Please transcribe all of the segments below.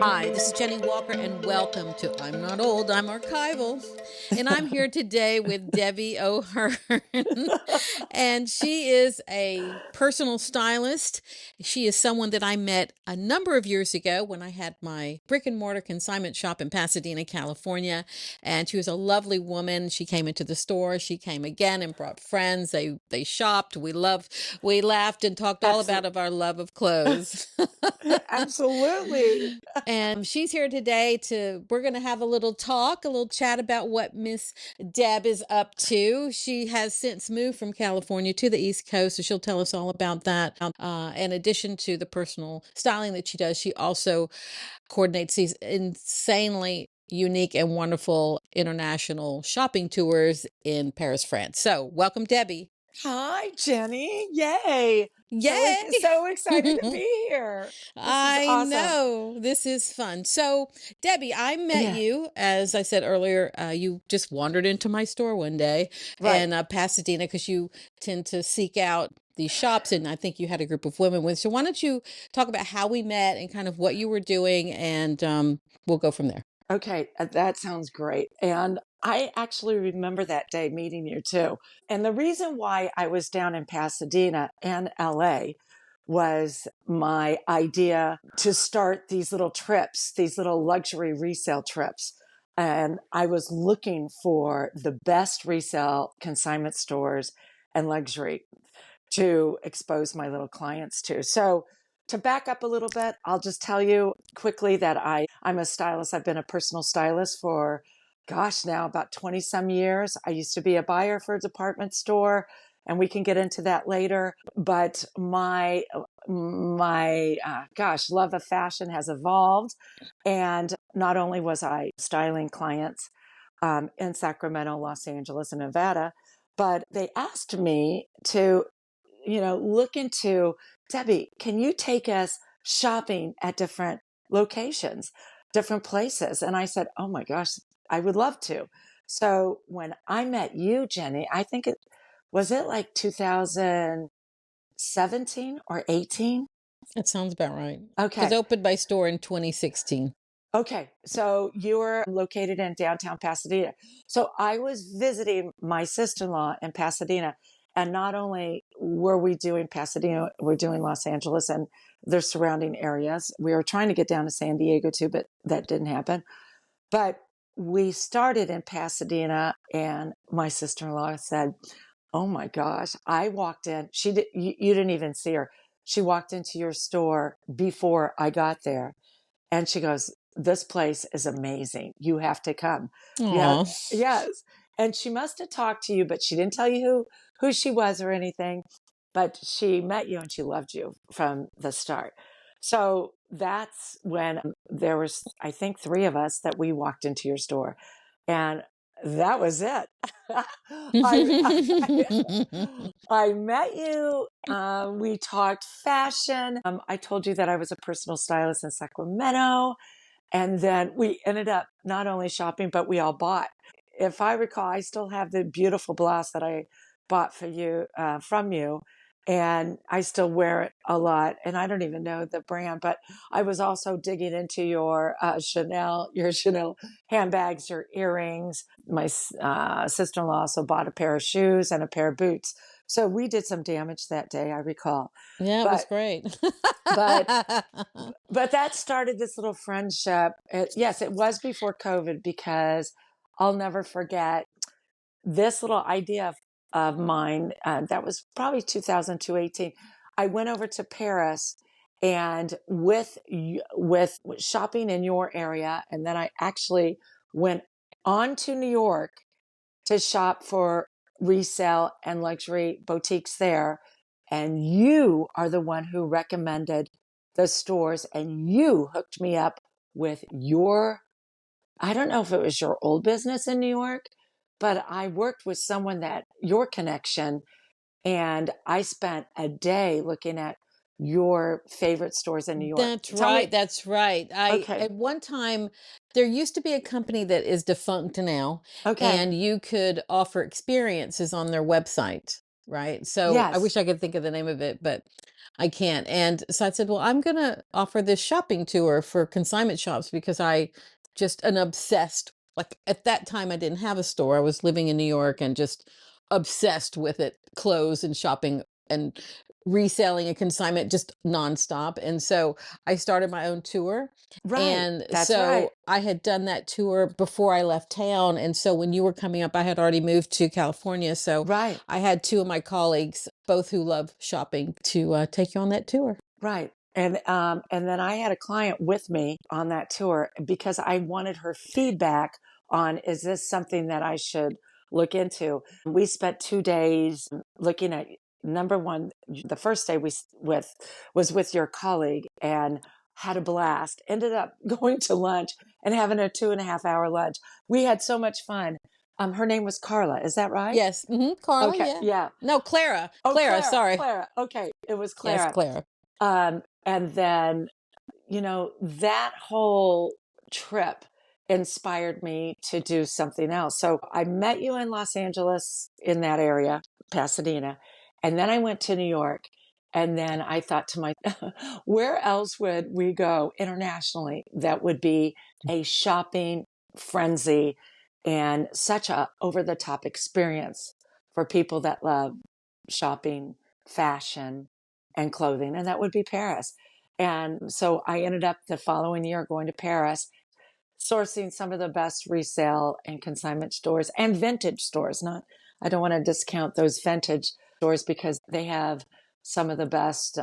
Hi, this is Jennie Walker, and welcome to I'm Not Old, I'm Archival. And I'm here today with Debbie O'Hearn. And she is a personal stylist. She is someone that I met a number of years ago when I had my brick and mortar consignment shop in Pasadena, California. And she was a lovely woman. She came into the store. She came again and brought friends. They shopped. We laughed and talked all Absolutely. about our love of clothes. Absolutely. And she's here today we're going to have a little talk, a little chat about what Miss Deb is up to. She has since moved from California to the East Coast, so she'll tell us all about that. In addition to the personal styling that she does, she also coordinates these insanely unique and wonderful international shopping tours in Paris, France. So welcome, Debbie. Hi, Jenny. Yay. Yay! So excited to be here. This is I awesome. know this is fun. So, Debbie, I met Yeah, you, as I said earlier. You just wandered into my store one day right. in Pasadena because you tend to seek out these shops, and I think you had a group of women with. So, why don't you talk about how we met and kind of what you were doing, and we'll go from there. Okay, that sounds great. And I actually remember that day meeting you too. And the reason why I was down in Pasadena and LA was my idea to start these little trips, these little luxury resale trips. And I was looking for the best resale consignment stores and luxury to expose my little clients to. So, to back up a little bit, I'll just tell you quickly that I'm a stylist. I've been a personal stylist for, gosh, now about 20 some years. I used to be a buyer for a department store, and we can get into that later. But my love of fashion has evolved. And not only was I styling clients in Sacramento, Los Angeles, and Nevada, but they asked me to look into, Debbie, can you take us shopping at different locations, different places? And I said, oh my gosh, I would love to. So when I met you, Jenny, I think it like 2017 or 18? That sounds about right. Because Okay. I opened my store in 2016. Okay, so you were located in downtown Pasadena. So I was visiting my sister-in-law in Pasadena, and not only were we doing Pasadena, we're doing Los Angeles and their surrounding areas. We were trying to get down to San Diego too, but that didn't happen. But we started in Pasadena, and my sister-in-law said, "Oh my gosh!" I walked in. You didn't even see her. She walked into your store before I got there, and she goes, "This place is amazing. You have to come." Yeah, Aw. yes. And she must have talked to you, but she didn't tell you who she was or anything. But she met you and she loved you from the start. So that's when there was, I think, three of us that we walked into your store, and that was it. I met you. We talked fashion. I told you that I was a personal stylist in Sacramento. And then we ended up not only shopping, but we all bought. If I recall, I still have the beautiful blouse that I bought for you from you, and I still wear it a lot. And I don't even know the brand, but I was also digging into your Chanel handbags, your earrings. My sister-in-law also bought a pair of shoes and a pair of boots. So we did some damage that day, I recall. Yeah, it was But great. but but that started this little friendship. Yes, it was before COVID, because I'll never forget this little idea of mine. That was probably 2018. I went over to Paris, and with shopping in your area, and then I actually went on to New York to shop for resale and luxury boutiques there. And you are the one who recommended the stores, and you hooked me up with I don't know if it was your old business in New York, but I worked with someone that your connection, and I spent a day looking at your favorite stores in New York. That's Tell right. me. That's right. I Okay. At one time there used to be a company that is defunct now, Okay. and you could offer experiences on their website. right? So I Yes. wish I could think of the name of it, but I can't. And so I said, well, I'm going to offer this shopping tour for consignment shops because I just an obsessed. Like at that time, I didn't have a store. I was living in New York and just obsessed with it, clothes and shopping and reselling and consignment just nonstop. And so I started my own tour. Right. And That's right. so I had done that tour before I left town. And so when you were coming up, I had already moved to California. So Right. I had two of my colleagues, both who love shopping, to take you on that tour. Right. And then I had a client with me on that tour because I wanted her feedback on, is this something that I should look into? We spent 2 days looking at, number one, the first day was with your colleague and had a blast. Ended up going to lunch and having a 2.5 hour lunch. We had so much fun. Her name was Carla. Is that right? Yes. Carla. Okay. Yeah. Yeah. No, Clara. Oh, Clara. Clara. Sorry. Clara. Okay. It was Yes, Clara. Clara. And then, that whole trip inspired me to do something else. So I met you in Los Angeles in that area, Pasadena. And then I went to New York. And then I thought to myself, where else would we go internationally that would be a shopping frenzy and such a over the top experience for people that love shopping, fashion, and clothing? And that would be Paris. And so I ended up the following year going to Paris, sourcing some of the best resale and consignment stores and vintage stores. Not, I don't want to discount those vintage stores because they have some of the best,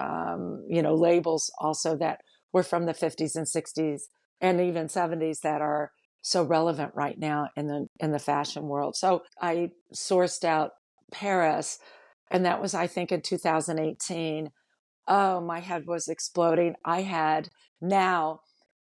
labels also that were from the 50s and 60s and even 70s that are so relevant right now in the fashion world. So I sourced out Paris, and that was, I think, in 2018. Oh, my head was exploding. I had now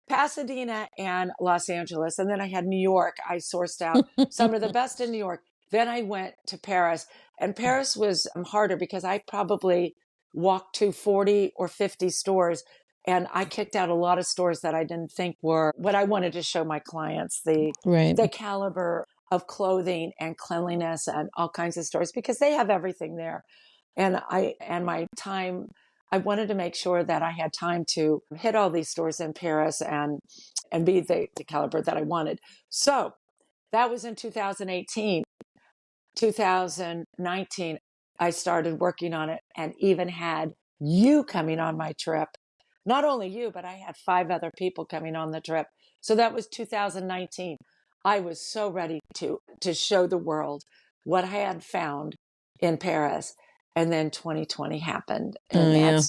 Pasadena and Los Angeles, and then I had New York. I sourced out some of the best in New York. Then I went to Paris, and Paris was harder because I probably walked to 40 or 50 stores, and I kicked out a lot of stores that I didn't think were what I wanted to show my clients, Right. the caliber of clothing and cleanliness and all kinds of stores, because they have everything there. And my time, I wanted to make sure that I had time to hit all these stores in Paris and be the caliber that I wanted. So that was in 2018. 2019, I started working on it and even had you coming on my trip. Not only you, but I had 5 other people coming on the trip. So that was 2019. I was so ready to show the world what I had found in Paris. And then 2020 happened, Oh, and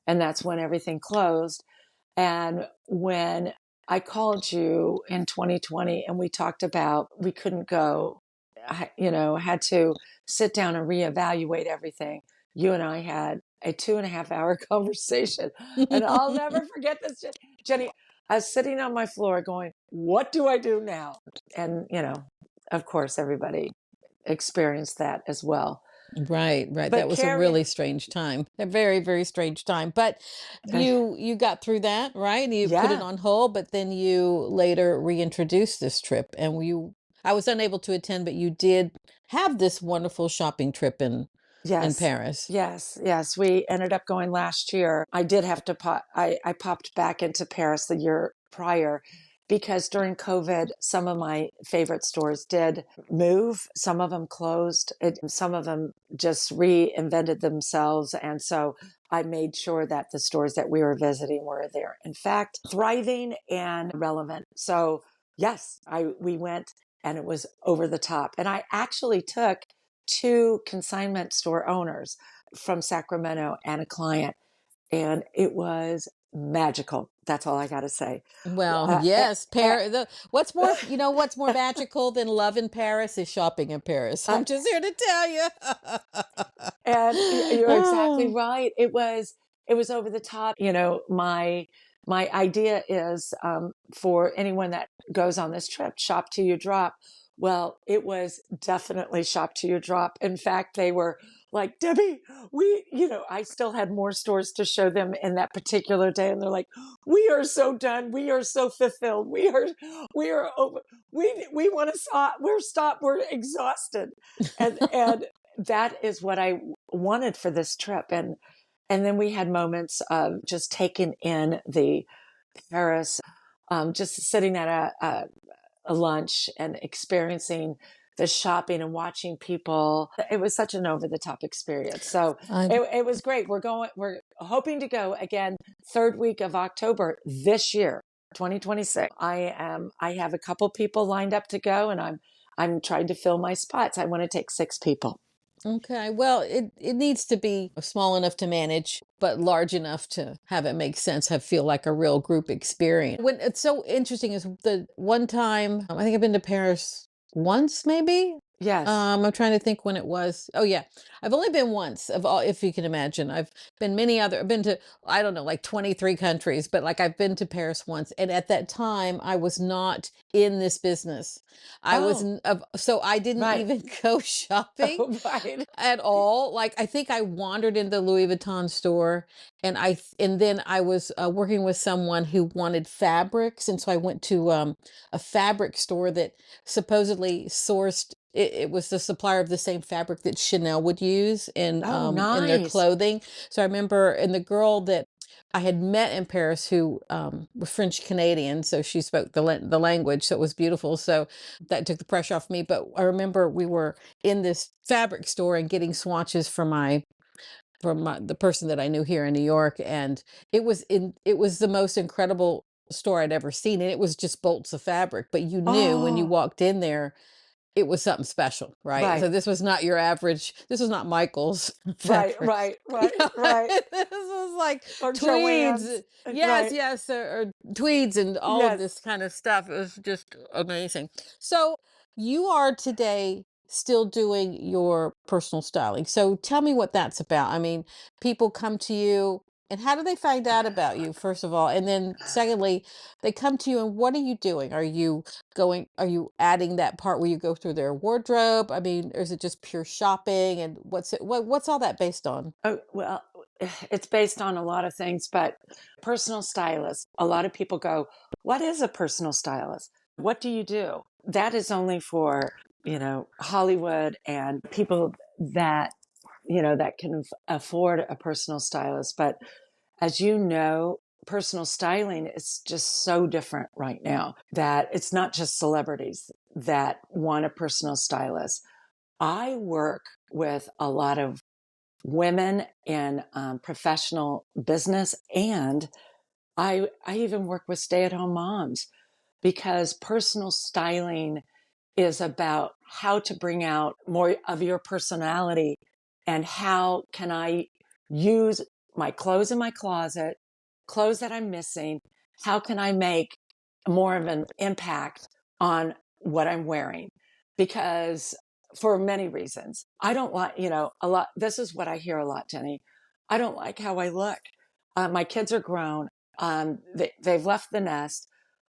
yeah. that's when everything closed. And when I called you in 2020 and we talked about we couldn't go, had to sit down and reevaluate everything. You and I had a 2.5 hour conversation. And I'll never forget this, Jenny. I was sitting on my floor going, what do I do now? And, of course, everybody experienced that as well. Right, right. But That was a Carrie, really strange time. A very, very strange time. But uh, you got through that, right? You put it yeah, on hold, but then you later reintroduced this trip and I was unable to attend, but you did have this wonderful shopping trip in yes. Paris. Yes, yes. We ended up going last year. I did have to I popped back into Paris the year prior because during COVID, some of my favorite stores did move. Some of them closed. Some of them just reinvented themselves. And so I made sure that the stores that we were visiting were there, in fact, thriving and relevant. So yes, we went, and it was over the top. And I actually took two consignment store owners from Sacramento and a client, and it was magical. That's all I got to say. Well, Uh, uh, yes, uh, Paris. What's more magical than love in Paris is shopping in Paris. uh, I'm just here to tell you. and you're exactly Oh, right. It was over the top. My idea is, for anyone that goes on this trip, shop till you drop. Well, it was definitely shop till you drop. In fact, they were like, Debbie, I still had more stores to show them in that particular day. And they're like, we are so done. We are so fulfilled. We are over. We want to stop. We're exhausted. And that is what I wanted for this trip. And then we had moments of just taking in the Paris, just sitting at a lunch and experiencing the shopping and watching people. It was such an over the top experience. So I it was great. We're hoping to go again, third week of October this year, 2026. I have a couple people lined up to go, and I'm trying to fill my spots. I want to take 6 people. Okay. Well, it needs to be small enough to manage, but large enough to have it make sense, have feel like a real group experience. When it's so interesting is the one time I think I've been to Paris once, maybe. Yes. I'm trying to think when it was. Oh yeah, I've only been once of all, if you can imagine. I've been I've been to, I don't know, like 23 countries, but like I've been to Paris once, and at that time I was not in this business. I was, Oh, so I didn't right. even go shopping Oh, right. at all. Like I think I wandered in the Louis Vuitton store, and and then I was working with someone who wanted fabrics, and so I went to a fabric store that supposedly sourced. It was the supplier of the same fabric that Chanel would use Oh, in their nice. clothing. So I remember, and the girl that I had met in Paris who was French Canadian, so she spoke the language, so it was beautiful. So that took the pressure off me. But I remember we were in this fabric store and getting swatches for the person that I knew here in New York, and it was the most incredible store I'd ever seen, and it was just bolts of fabric, but you knew when you Oh, walked in there it was something special, right? So right. this was not your average, this was not Michael's Right, fabric. right, You right, know, right. this was like Or tweeds. Joanne's. Yes, Right. yes, or tweeds and all of Yes. this kind of stuff. It was just amazing. So you are today still doing your personal styling. So tell me what that's about. I mean, people come to you, and how do they find out about you, first of all? And then secondly, they come to you and what are you doing? Are you adding that part where you go through their wardrobe? I mean, or is it just pure shopping? And what's all that based on? Oh, well, it's based on a lot of things, but personal stylist, a lot of people go, "What is a personal stylist? What do you do?" That is only for, Hollywood and people that, that can afford a personal stylist. But as you know, personal styling is just so different right now that it's not just celebrities that want a personal stylist. I work with a lot of women in professional business, and I even work with stay-at-home moms because personal styling is about how to bring out more of your personality and how can I use my clothes in my closet, clothes that I'm missing, how can I make more of an impact on what I'm wearing? Because for many reasons, I don't like, a lot. This is what I hear a lot, Jenny. I don't like how I look. My kids are grown. They've left the nest.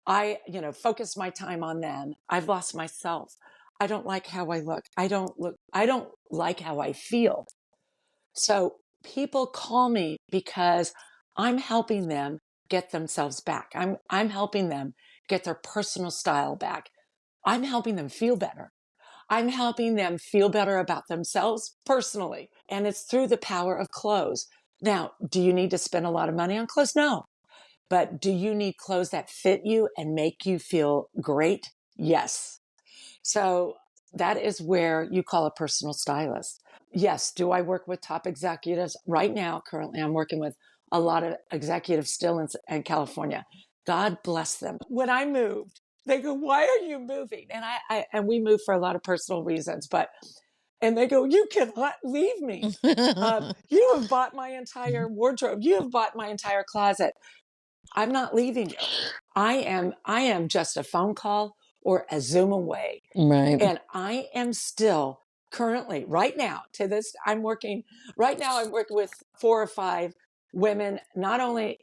I, focus my time on them. I've lost myself. I don't like how I look. I don't like how I feel. So people call me because I'm helping them get themselves back. I'm helping them get their personal style back. I'm helping them feel better. I'm helping them feel better about themselves personally. And it's through the power of clothes. Now, do you need to spend a lot of money on clothes? No. But do you need clothes that fit you and make you feel great? Yes. So that is where you call a personal stylist. Yes. Do I work with top executives? Right now, currently, I'm working with a lot of executives still in California. God bless them. When I moved, they go, "Why are you moving?" And and we moved for a lot of personal reasons, and they go, "You cannot leave me. You have bought my entire wardrobe. You have bought my entire closet. I'm not leaving you. I am just a phone call or a Zoom away. Right. And I am still currently right now to this I'm working right now I'm working with 4 or 5 women, not only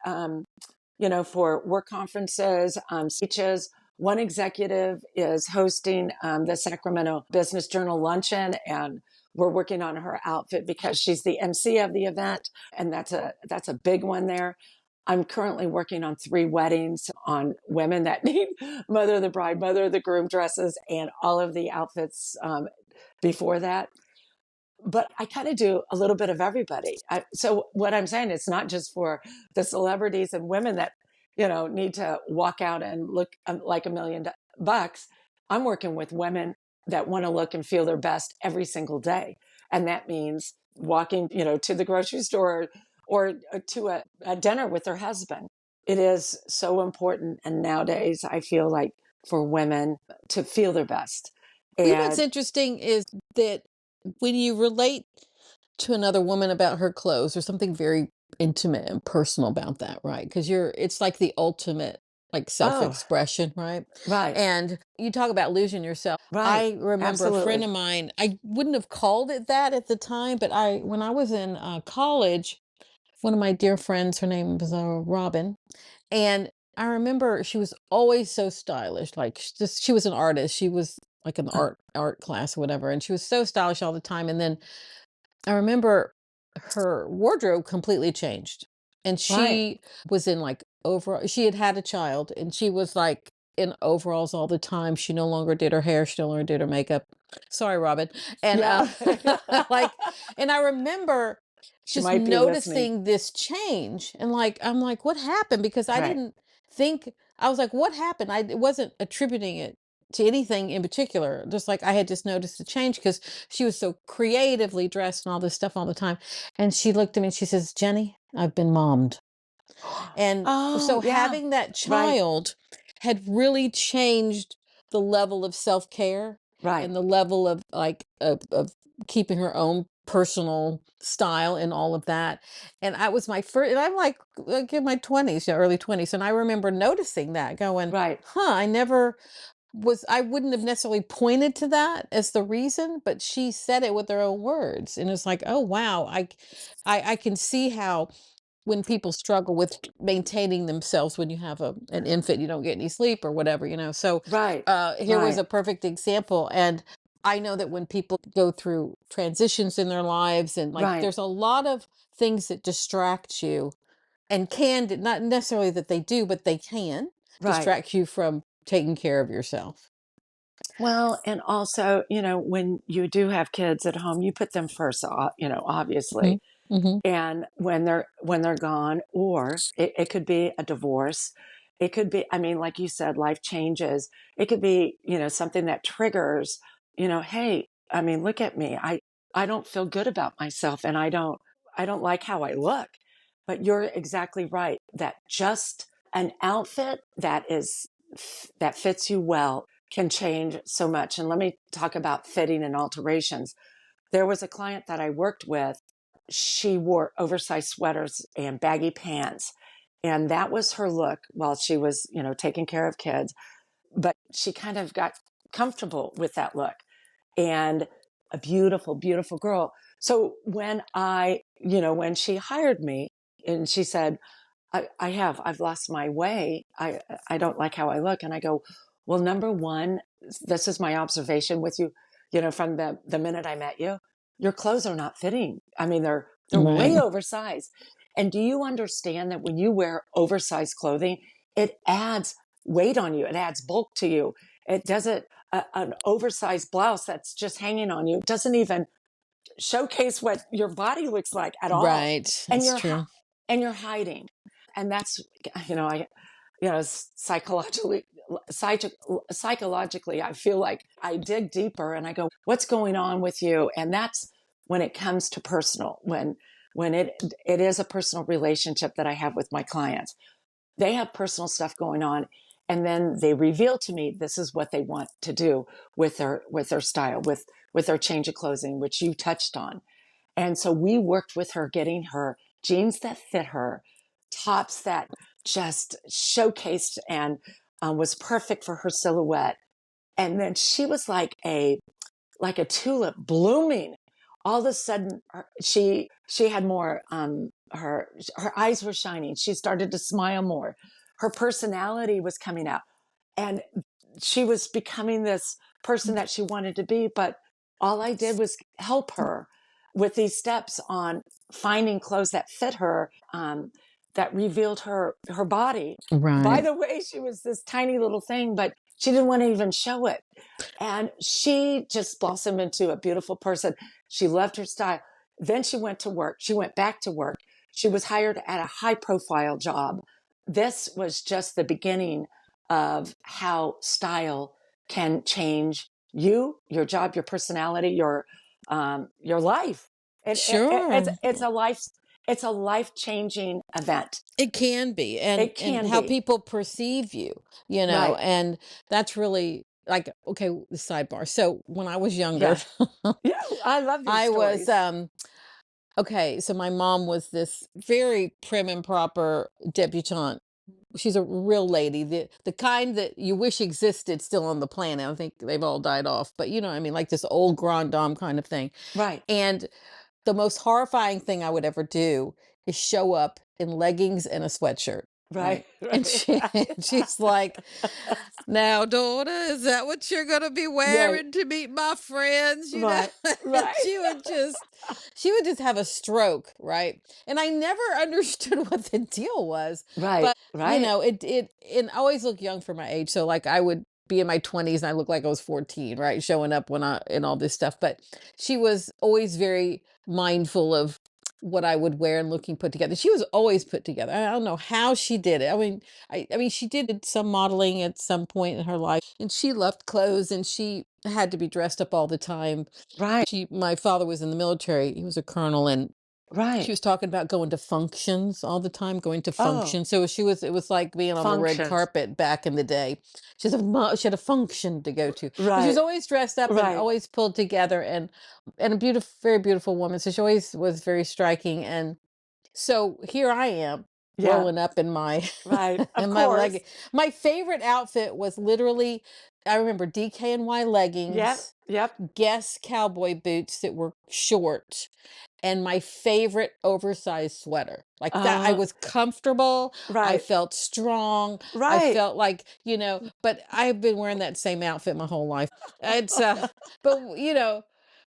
for work conferences, speeches. One executive is hosting the Sacramento Business Journal luncheon, and we're working on her outfit because she's the MC of the event, and that's a big one there. I'm currently working on 3 weddings on women that need mother of the bride, mother of the groom dresses, and all of the outfits before that. but I kind of do a little bit of everybody. So what I'm saying, it's not just for the celebrities and women that, need to walk out and look like $1 million. I'm working with women that want to look and feel their best every single day. And that means walking, to the grocery store or to a dinner with their husband. It is so important. And nowadays I feel like for women to feel their best. What's And interesting is that when you relate to another woman about her clothes, there's something very intimate and personal about that, right? Because it's like the ultimate like oh, self-expression, right? right, And you talk about losing yourself. right. I remember a friend Absolutely. of mine, I wouldn't have called it that at the time, but when I was in college, one of my dear friends, her name was Robin, and I remember she was always so stylish. Like she was an artist. She was like an art class or whatever, and she was so stylish all the time. And then I remember her wardrobe completely changed. And Right. she was in like overall, she had had a child and she was like in overalls all the time. She no longer did her hair, she no longer did her makeup. Sorry, Robin. And Yeah. like, and I remember She just might be listening. noticing this change. And like, I'm like, what happened? Because I Right. didn't think, I was like, what happened? I wasn't attributing it to anything in particular. Just like I had just noticed the change because she was so creatively dressed and all this stuff all the time. And she looked at me and she says, Jenny, I've been mommed. And Oh, so yeah. having that Right. child had really changed the level of self-care Right. and the level of like of keeping her own personal style and all of that. And I was my first, and I'm like in my 20s, early 20s. And I remember noticing that going, Right. I never I wouldn't have necessarily pointed to that as the reason, but she said it with her own words. And it's like, oh wow, I can see how when people struggle with maintaining themselves when you have an infant, you don't get any sleep or whatever, So Right. here was Right. a perfect example. And I know that when people go through transitions in their lives and like Right. there's a lot of things that distract you and not necessarily that they do, but they can Right. distract you from taking care of yourself. Well, and also, when you do have kids at home, you put them first, Mhm, obviously. mhm. And when they're gone, or it could be a divorce. It could be, I mean, like you said, life changes. It could be, something that triggers, hey, I mean, look at me. I don't feel good about myself and I don't like how I look. But you're exactly right that just an outfit that fits you well can change so much. And let me talk about fitting and alterations. There was a client that I worked with. She wore oversized sweaters and baggy pants. And that was her look while she was, taking care of kids. But she kind of got comfortable with that look, and a beautiful, beautiful girl. So when she hired me and she said, I've lost my way. I don't like how I look. And I go, well, number one, this is my observation with you, from the minute I met you, your clothes are not fitting. I mean, they're way Right. oversized. And do you understand that when you wear oversized clothing, it adds weight on you. It adds bulk to you. It doesn't, an oversized blouse that's just hanging on you doesn't even showcase what your body looks like at all. Right. And That's you're, true. and you're hiding. And that's, I, psychologically, psychologically, I feel like I dig deeper and I go, what's going on with you? And that's when it comes to personal, when it is a personal relationship that I have with my clients. They have personal stuff going on, and then they reveal to me this is what they want to do with their style, with their change of clothing, which you touched on. And so we worked with her, getting her jeans that fit her, tops that just showcased and was perfect for her silhouette. And then she was like a tulip blooming. All of a sudden, she had more. Her eyes were shining. She started to smile more. Her personality was coming out, and she was becoming this person that she wanted to be. But all I did was help her with these steps on finding clothes that fit her, that revealed her body. By Right. the way, she was this tiny little thing, but She didn't want to even show it. And she just blossomed into a beautiful person. She loved her style. Then she went to work. She went back to work. She was hired at a high profile job. This was just the beginning of how style can change you, your job, your personality, your life. Sure. It's a life changing event. It can be, It and can how be. people perceive you, Right. and that's really like, okay, the sidebar. So when I was younger, Yes. Yeah. I love these I was stories. okay, so my mom was this very prim and proper debutante. She's a real lady, the kind that you wish existed still on the planet. I think they've all died off, but you know what I mean, like this old grand dame kind of thing. Right. And the most horrifying thing I would ever do is show up in leggings and a sweatshirt, Right. right? And Right. she's like, "Now, daughter, is that what you're gonna be Right. wearing to meet my friends?" You know, Right. and Right. she would just have a stroke, right? And I never understood what the deal was, Right. but you Right. know, and I always look young for my age. So like I would be in my 20s and I look like I was 14, right? Showing up when I and all this stuff. But she was always very mindful of what I would wear and looking put together. She was always put together. I don't know how she did it. I mean, she did some modeling at some point in her life, and she loved clothes, and she had to be dressed up all the time. Right. My father was in the military. He was a colonel, and she Right. was talking about going to functions all the time, going to Oh, functions. It was like being on the red functions. carpet back in the day. She had a function to go to, but she was Right. always dressed up and Right. always pulled together, and a beautiful, very beautiful woman. So she always was very striking. And so here I am Yeah. rolling up in my Right. Of in my course. leg. My favorite outfit was literally, I remember DKNY Yep. leggings, Yep. Guess cowboy boots that were short, and my favorite oversized sweater. Like that, I Uh, was comfortable. I right. felt strong. I Right. felt like, but I've been wearing that same outfit my whole life. It's, but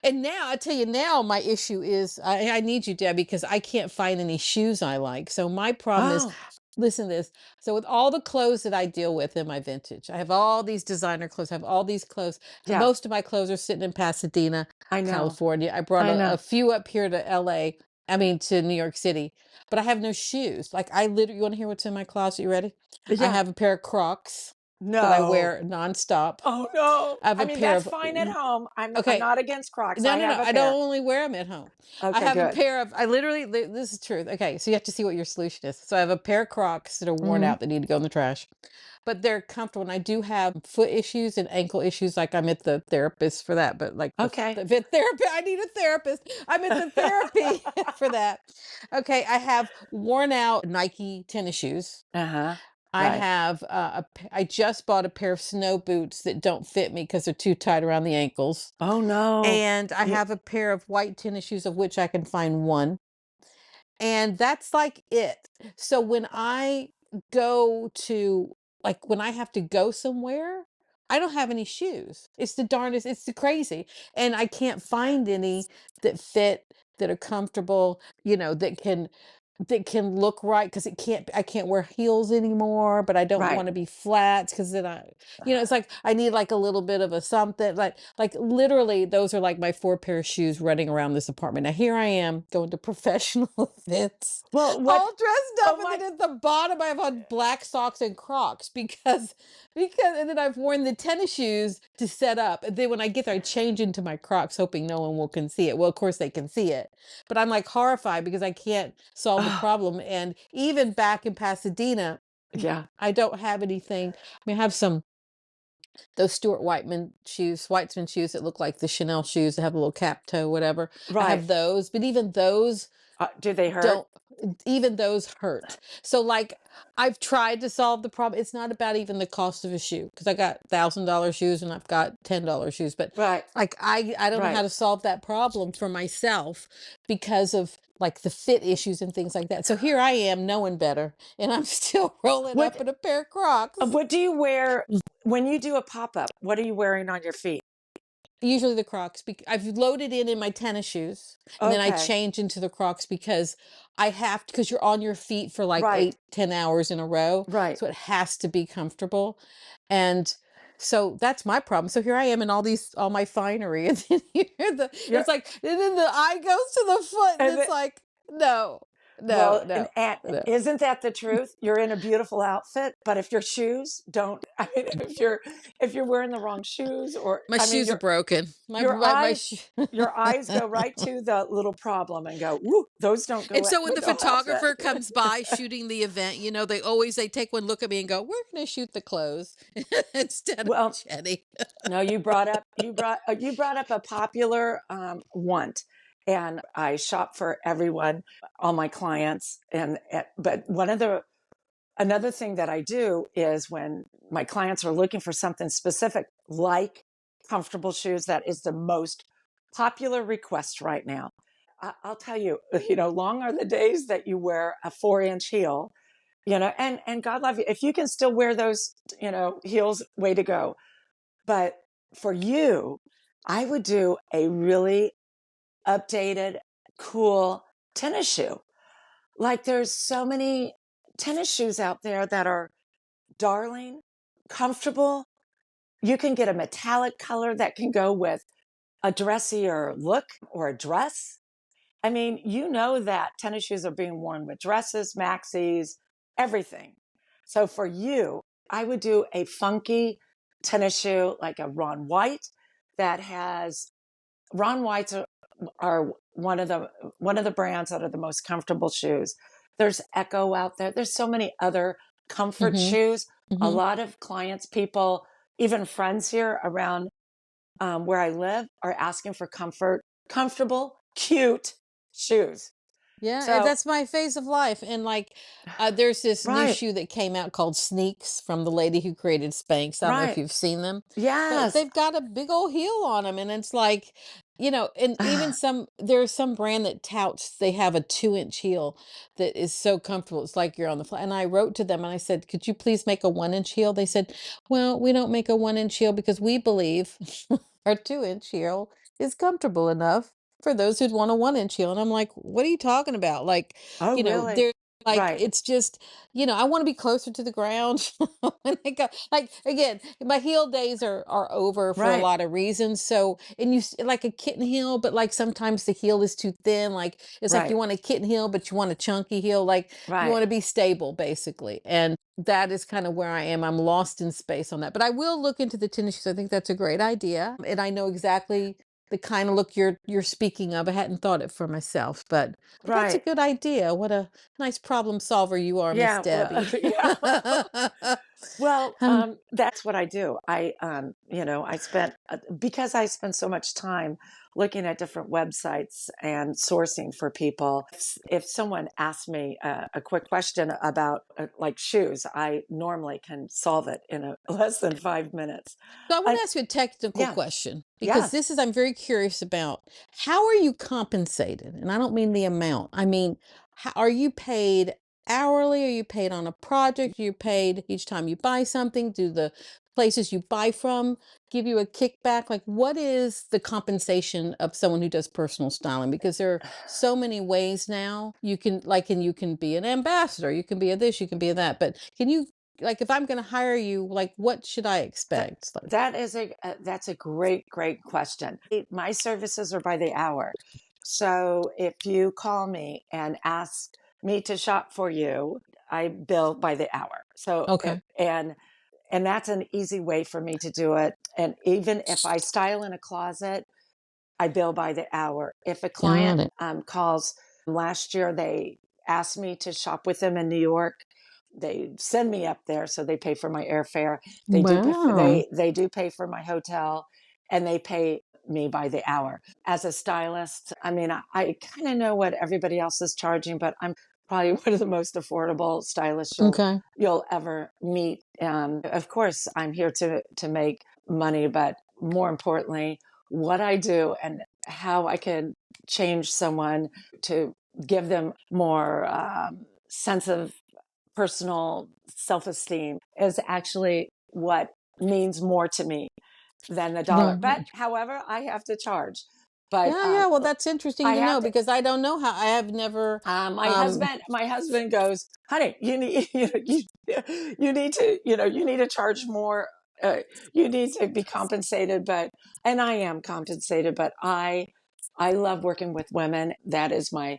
and now I tell you now, my issue is I need you, Debbie, because I can't find any shoes I like. So my problem is, Oh, listen to this. So with all the clothes that I deal with in my vintage, I have all these designer clothes, I have all these clothes. yeah. Most of my clothes are sitting in Pasadena, I know. California. I brought I a know. few up here to LA. I mean to New York City, but I have no shoes. Like I literally, you want to hear what's in my closet? You ready? I Yeah. have a pair of Crocs that I No. wear nonstop. Oh no. I have I a mean, pair that's of fine at home. I'm okay, not against Crocs. no, I no, no. have a I don't pair. only wear them at home. I Okay, have a good. pair of, I literally, this is truth. Okay. So you have to see what your solution is. So I have a pair of Crocs that are worn Hmm. out that need to go in the trash, but they're comfortable. And I do have foot issues and ankle issues. Like I'm at the therapist for that, but like Okay. the fit therapy, I need a therapist. I'm at the therapy for that. Okay. I have worn out Nike tennis shoes. Uh-huh. I Right. have, I just bought a pair of snow boots that don't fit me because they're too tight around the ankles. Oh no. And I Yeah. have a pair of white tennis shoes, of which I can find one. And that's like it. So when I go to, like, when I have to go somewhere, I don't have any shoes. It's the darndest, it's the crazy. And I can't find any that fit, that are comfortable, that can look right, because I can't wear heels anymore, but I don't Right. want to be flats because then it's like I need like a little bit of a something, like literally those are like my four pair of shoes running around this apartment. Now here I am going to professional events, Well, what? all dressed up, Oh and my. then at the bottom I have on black socks and Crocs because and then I've worn the tennis shoes to set up. And then when I get there, I change into my Crocs, hoping no one will can see it. Well, of course they can see it, but I'm like horrified because I can't solve the Oh, problem. And even back in Pasadena, yeah. I don't have anything. I mean, I have some those Weitzman shoes that look like the Chanel shoes that have a little cap toe, whatever. I Right. have those, but even those Do they hurt? don't even those hurt. So like I've tried to solve the problem. It's not about even the cost of a shoe, because I got $1,000 shoes and I've got $10 shoes, but Right. like I don't know how Right. to solve that problem for myself because of like the fit issues and things like that. So here I am knowing better, and I'm still rolling up What in a pair of Crocs. what do you wear when you do a pop-up? What are you wearing on your feet? Usually the Crocs. I've loaded in my tennis shoes, and then I Okay. change into the Crocs because I have to, because you're on your feet for like Right. 8, 10 hours in a row. Right. So it has to be comfortable. And So that's my problem. So here I am in all my finery, and then Yeah. it's like, and then the eye goes to the foot, and And it's like, no, no, well, no, and no. isn't that the truth? You're in a beautiful outfit, but if your shoes don't, I mean, if you're wearing the wrong shoes, or My I mean, shoes are broken. your My eyes shoe. your eyes go right to the little problem and go, "Woo, those don't And go so when with the the outfit." photographer comes by shooting the event, they take one look at me and go, "We're going to shoot the clothes," instead of Well, Jenny. no, you brought up a popular want, and I shop for everyone, all my clients, but another thing that I do is when my clients are looking for something specific, like comfortable shoes, that is the most popular request right now. I'll tell you, long are the days that you wear a 4-inch heel, and God love you. If you can still wear those, heels, way to go. But for you, I would do a really updated, cool tennis shoe. Like there's so many tennis shoes out there that are darling, comfortable. You can get a metallic color that can go with a dressier look or a dress. I mean, that tennis shoes are being worn with dresses, maxis, everything. So for you, I would do a funky tennis shoe like a Ron White that has Ron Whites are one of the brands that are the most comfortable shoes. There's Echo out there. There's so many other comfort Mm-hmm. shoes. A Mm-hmm. lot of clients, people, even friends here around where I live are asking for comfortable, cute shoes. Yeah, So, that's my phase of life. And there's this new right, shoe that came out called Sneaks from the lady who created Spanx. I don't know if right. you've seen them, but Yes. they've got a big old heel on them, and it's like, and even there's some brand that touts they have a 2-inch heel that is so comfortable. It's like you're on the floor. And I wrote to them and I said, "Could you please make a 1-inch heel?" They said, "Well, we don't make a 1-inch heel because we believe our 2-inch heel is comfortable enough for those who'd want a 1-inch heel." And I'm like, what are you talking about? Like, Oh, really? they're like, Right, it's just, I want to be closer to the ground when I go. Like, again, my heel days are over for a right, lot of reasons. So, and like a kitten heel, but like sometimes the heel is too thin. Like, it's like you right, want a kitten heel, but you want a chunky heel. Like, you right. want to be stable, basically. And that is kind of where I am. I'm lost in space on that. But I will look into the tennis shoes. I think that's a great idea. And I know exactly the kind of look you're speaking of. I hadn't thought it for myself, but that's a Right. good idea. What a nice problem solver you are, Miss Yeah, well, Debbie. yeah. Well, um, that's what I do. I spent because I spend so much time looking at different websites and sourcing for people. If someone asks me a quick question about like shoes, I normally can solve it in less than 5 minutes. So I want I, to ask you a technical yeah, question because yes. this is I'm very curious about. How are you compensated? And I don't mean the amount. I mean, are you paid hourly? Are you paid on a project? Are you paid each time you buy something? Do the places you buy from give you a kickback? Like, what is the compensation of someone who does personal styling? Because there are so many ways now. And you can be an ambassador, you can be a this, you can be a that. But can you, like, if I'm going to hire you, like, what should I That expect? Like, that's a great question. My services are by the hour. So if you call me and ask me to shop for you, I bill by the hour. So okay, and that's an easy way for me to do it. And even if I style in a closet, I bill by the hour. If a client got it. calls, last year they asked me to shop with them in New York. They send me up there, so they pay for my airfare. Wow. They do pay for my hotel, and they pay me by the hour. As a stylist, I mean, I kind of know what everybody else is charging, but I'm probably one of the most affordable stylists Okay. you'll ever meet. Of course, I'm here to make money, but more importantly, what I do and how I can change someone to give them more sense of personal self esteem is actually what means more to me than the dollar. But Right. however, I have to charge. But Yeah, yeah. Well, that's interesting I to have know to. because I don't know how. I have never. Um. My husband goes, honey, you need you need to charge more. uh, you need to be compensated, and I am compensated, but I love working with women. That is my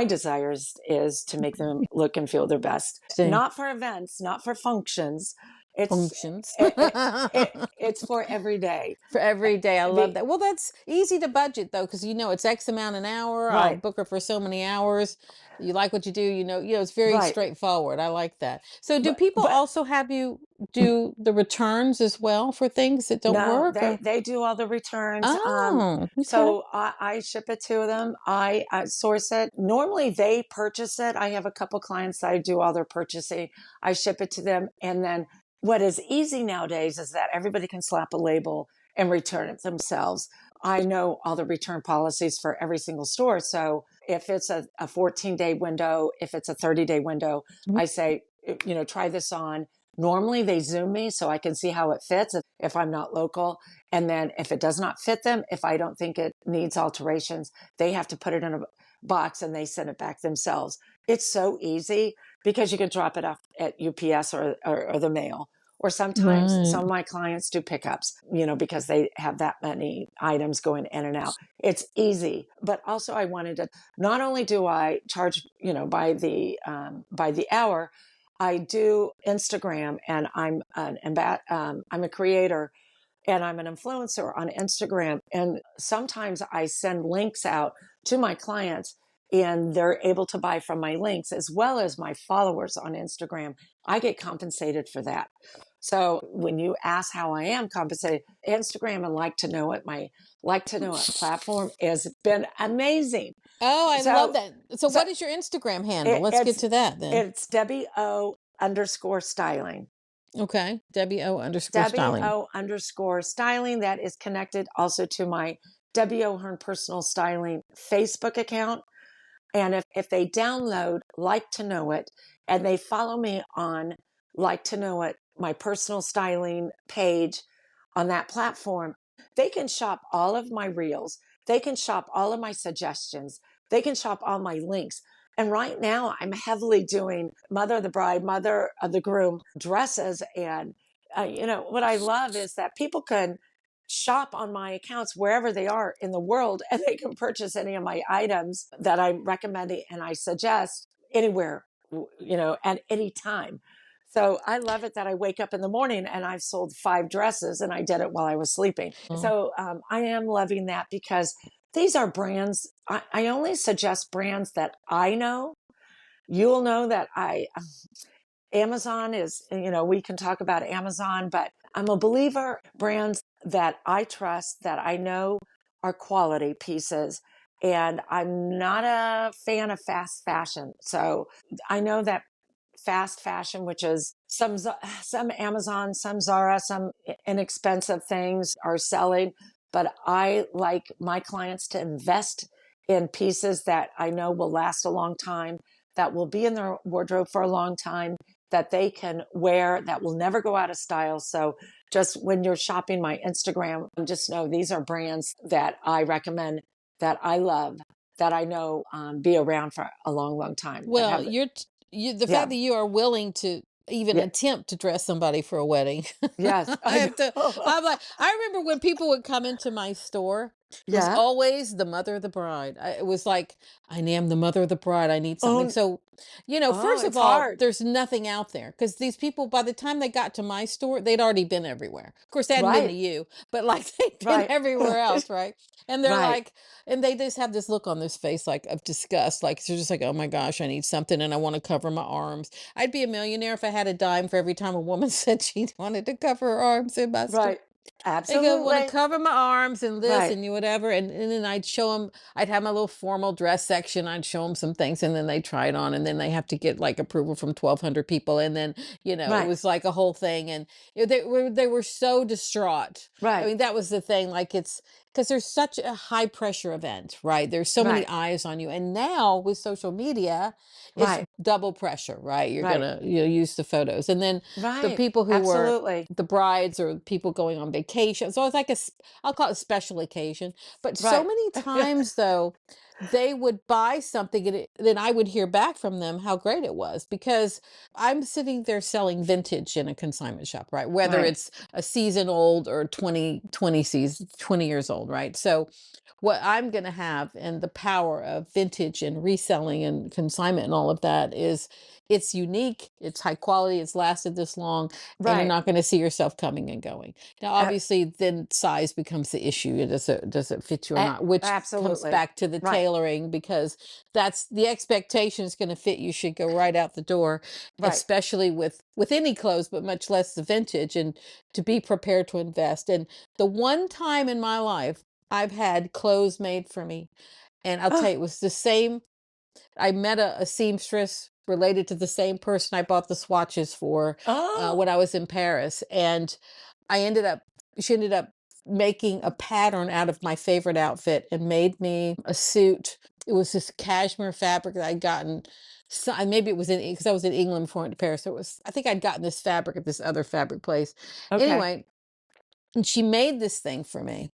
desire is to make them look and feel their best, Same not for events, not for functions. It's functions. it's for every day. For every day. I love Be, that. Well, that's easy to budget though, because it's X amount an hour. I'll right, book her for so many hours. You like what you do, it's very right. straightforward. I like that. So do people But also have you do the returns as well for things that don't no, work? Or they do all the returns. oh, okay. So I ship it to them. I source it. Normally they purchase it. I have a couple clients that I do all their purchasing. I ship it to them, and then what is easy nowadays is that everybody can slap a label and return it themselves. I know all the return policies for every single store. So if it's a 14-day window, if it's a 30-day window, I say, try this on. Normally they Zoom me so I can see how it fits if I'm not local. And then if it does not fit them, if I don't think it needs alterations, they have to put it in a box and they send it back themselves. It's so easy because you can drop it off at UPS or the mail. Or sometimes Right. some of my clients do pickups, because they have that many items going in and out. It's easy. But also I wanted to, not only do I charge, by the hour, I do Instagram, and I'm a creator and I'm an influencer on Instagram. And sometimes I send links out to my clients and they're able to buy from my links as well as my followers on Instagram. I get compensated for that. So when you ask how I am compensated, Instagram and Like to Know It, my Like to Know It platform has been amazing. Oh, I love So, that. So so what is your Instagram handle? it, Let's get it's, to that then. it's Debbie O underscore styling. Okay. Debbie O underscore Debbie styling. O underscore styling. That is connected also to my Debbie O'Hearn personal styling Facebook account. And if they download Like to Know It and they follow me on Like to Know It, my personal styling page on that platform, they can shop all of my reels. They can shop all of my suggestions. They can shop all my links. And right now, I'm heavily doing mother of the bride, mother of the groom dresses. And, what I love is that people can shop on my accounts wherever they are in the world and they can purchase any of my items that I'm recommending and I suggest anywhere, at any time. So I love it that I wake up in the morning and I've sold 5 dresses and I did it while I was sleeping. Oh. So I am loving that because these are brands. I only suggest brands that I know. You'll know that Amazon is, we can talk about Amazon, but I'm a believer brands that I trust, that I know are quality pieces. And I'm not a fan of fast fashion. So I know that fast fashion, which is some Amazon, some Zara, some inexpensive things are selling, but I like my clients to invest in pieces that I know will last a long time, that will be in their wardrobe for a long time, that they can wear, that will never go out of style. So just when you're shopping my Instagram, just know these are brands that I recommend, that I love, that I know be around for a long, long time. That Well, have, the fact yeah, that you are willing to even yeah, attempt to dress somebody for a wedding. yes, I I have to know. I'm like, I remember when people would come into my store, it was Yeah. always the mother of the bride. It was like, I am the mother of the bride. I need something. Oh, So, oh, first of it's all, hard. there's nothing out there because these people, by the time they got to my store, they'd already been everywhere. Of course, they hadn't been to Right, you, but like they'd been right, everywhere else, right? And they're right, like, and they just have this look on their face like of disgust, like they're just like, oh my gosh, I need something and I want to cover my arms. I'd be a millionaire if I had a dime for every time a woman said she wanted to cover her arms in my store. right. They go, want to Absolutely. cover my arms and this Right, and you whatever. And then I'd show them, I'd have my little formal dress section. I'd show them some things and then they try it on. And then they have to get like approval from 1,200 people. And then, it right, was like a whole thing. And they were so distraught. I right, mean, that was the thing. Like it's because there's such a high pressure event, right? There's so many right, eyes on you. And now with social media, it's right, double pressure, right? You're going right, to use the photos. And then the right. people who were Absolutely. the brides or people going on vacation occasion. So it's like I'll call it a special occasion. But so Right. many times though, they would buy something and then I would hear back from them how great it was because I'm sitting there selling vintage in a consignment shop, right? Whether Right. it's a season old or 20 season, 20 years old, right? So what I'm going to have and the power of vintage and reselling and consignment and all of that is it's unique, it's high quality, it's lasted this long, and you're Right. not going to see yourself coming and going. Now, Uh, obviously, then size becomes the issue. Does it fit you or not? Which comes absolutely. back to the Right. tailoring because that's the expectation is going to fit you should go right out the door, Right. especially with any clothes, but much less the vintage, and to be prepared to invest. And the one time in my life I've had clothes made for me. And I'll tell Oh. you, it was the same. I met a seamstress related to the same person I bought the swatches for Oh. when I was in Paris. And she ended up making a pattern out of my favorite outfit and made me a suit. It was this cashmere fabric that I'd gotten. So, maybe it was because I was in England before I went to Paris. So I think I'd gotten this fabric at this other fabric place. Okay. Anyway, and she made this thing for me.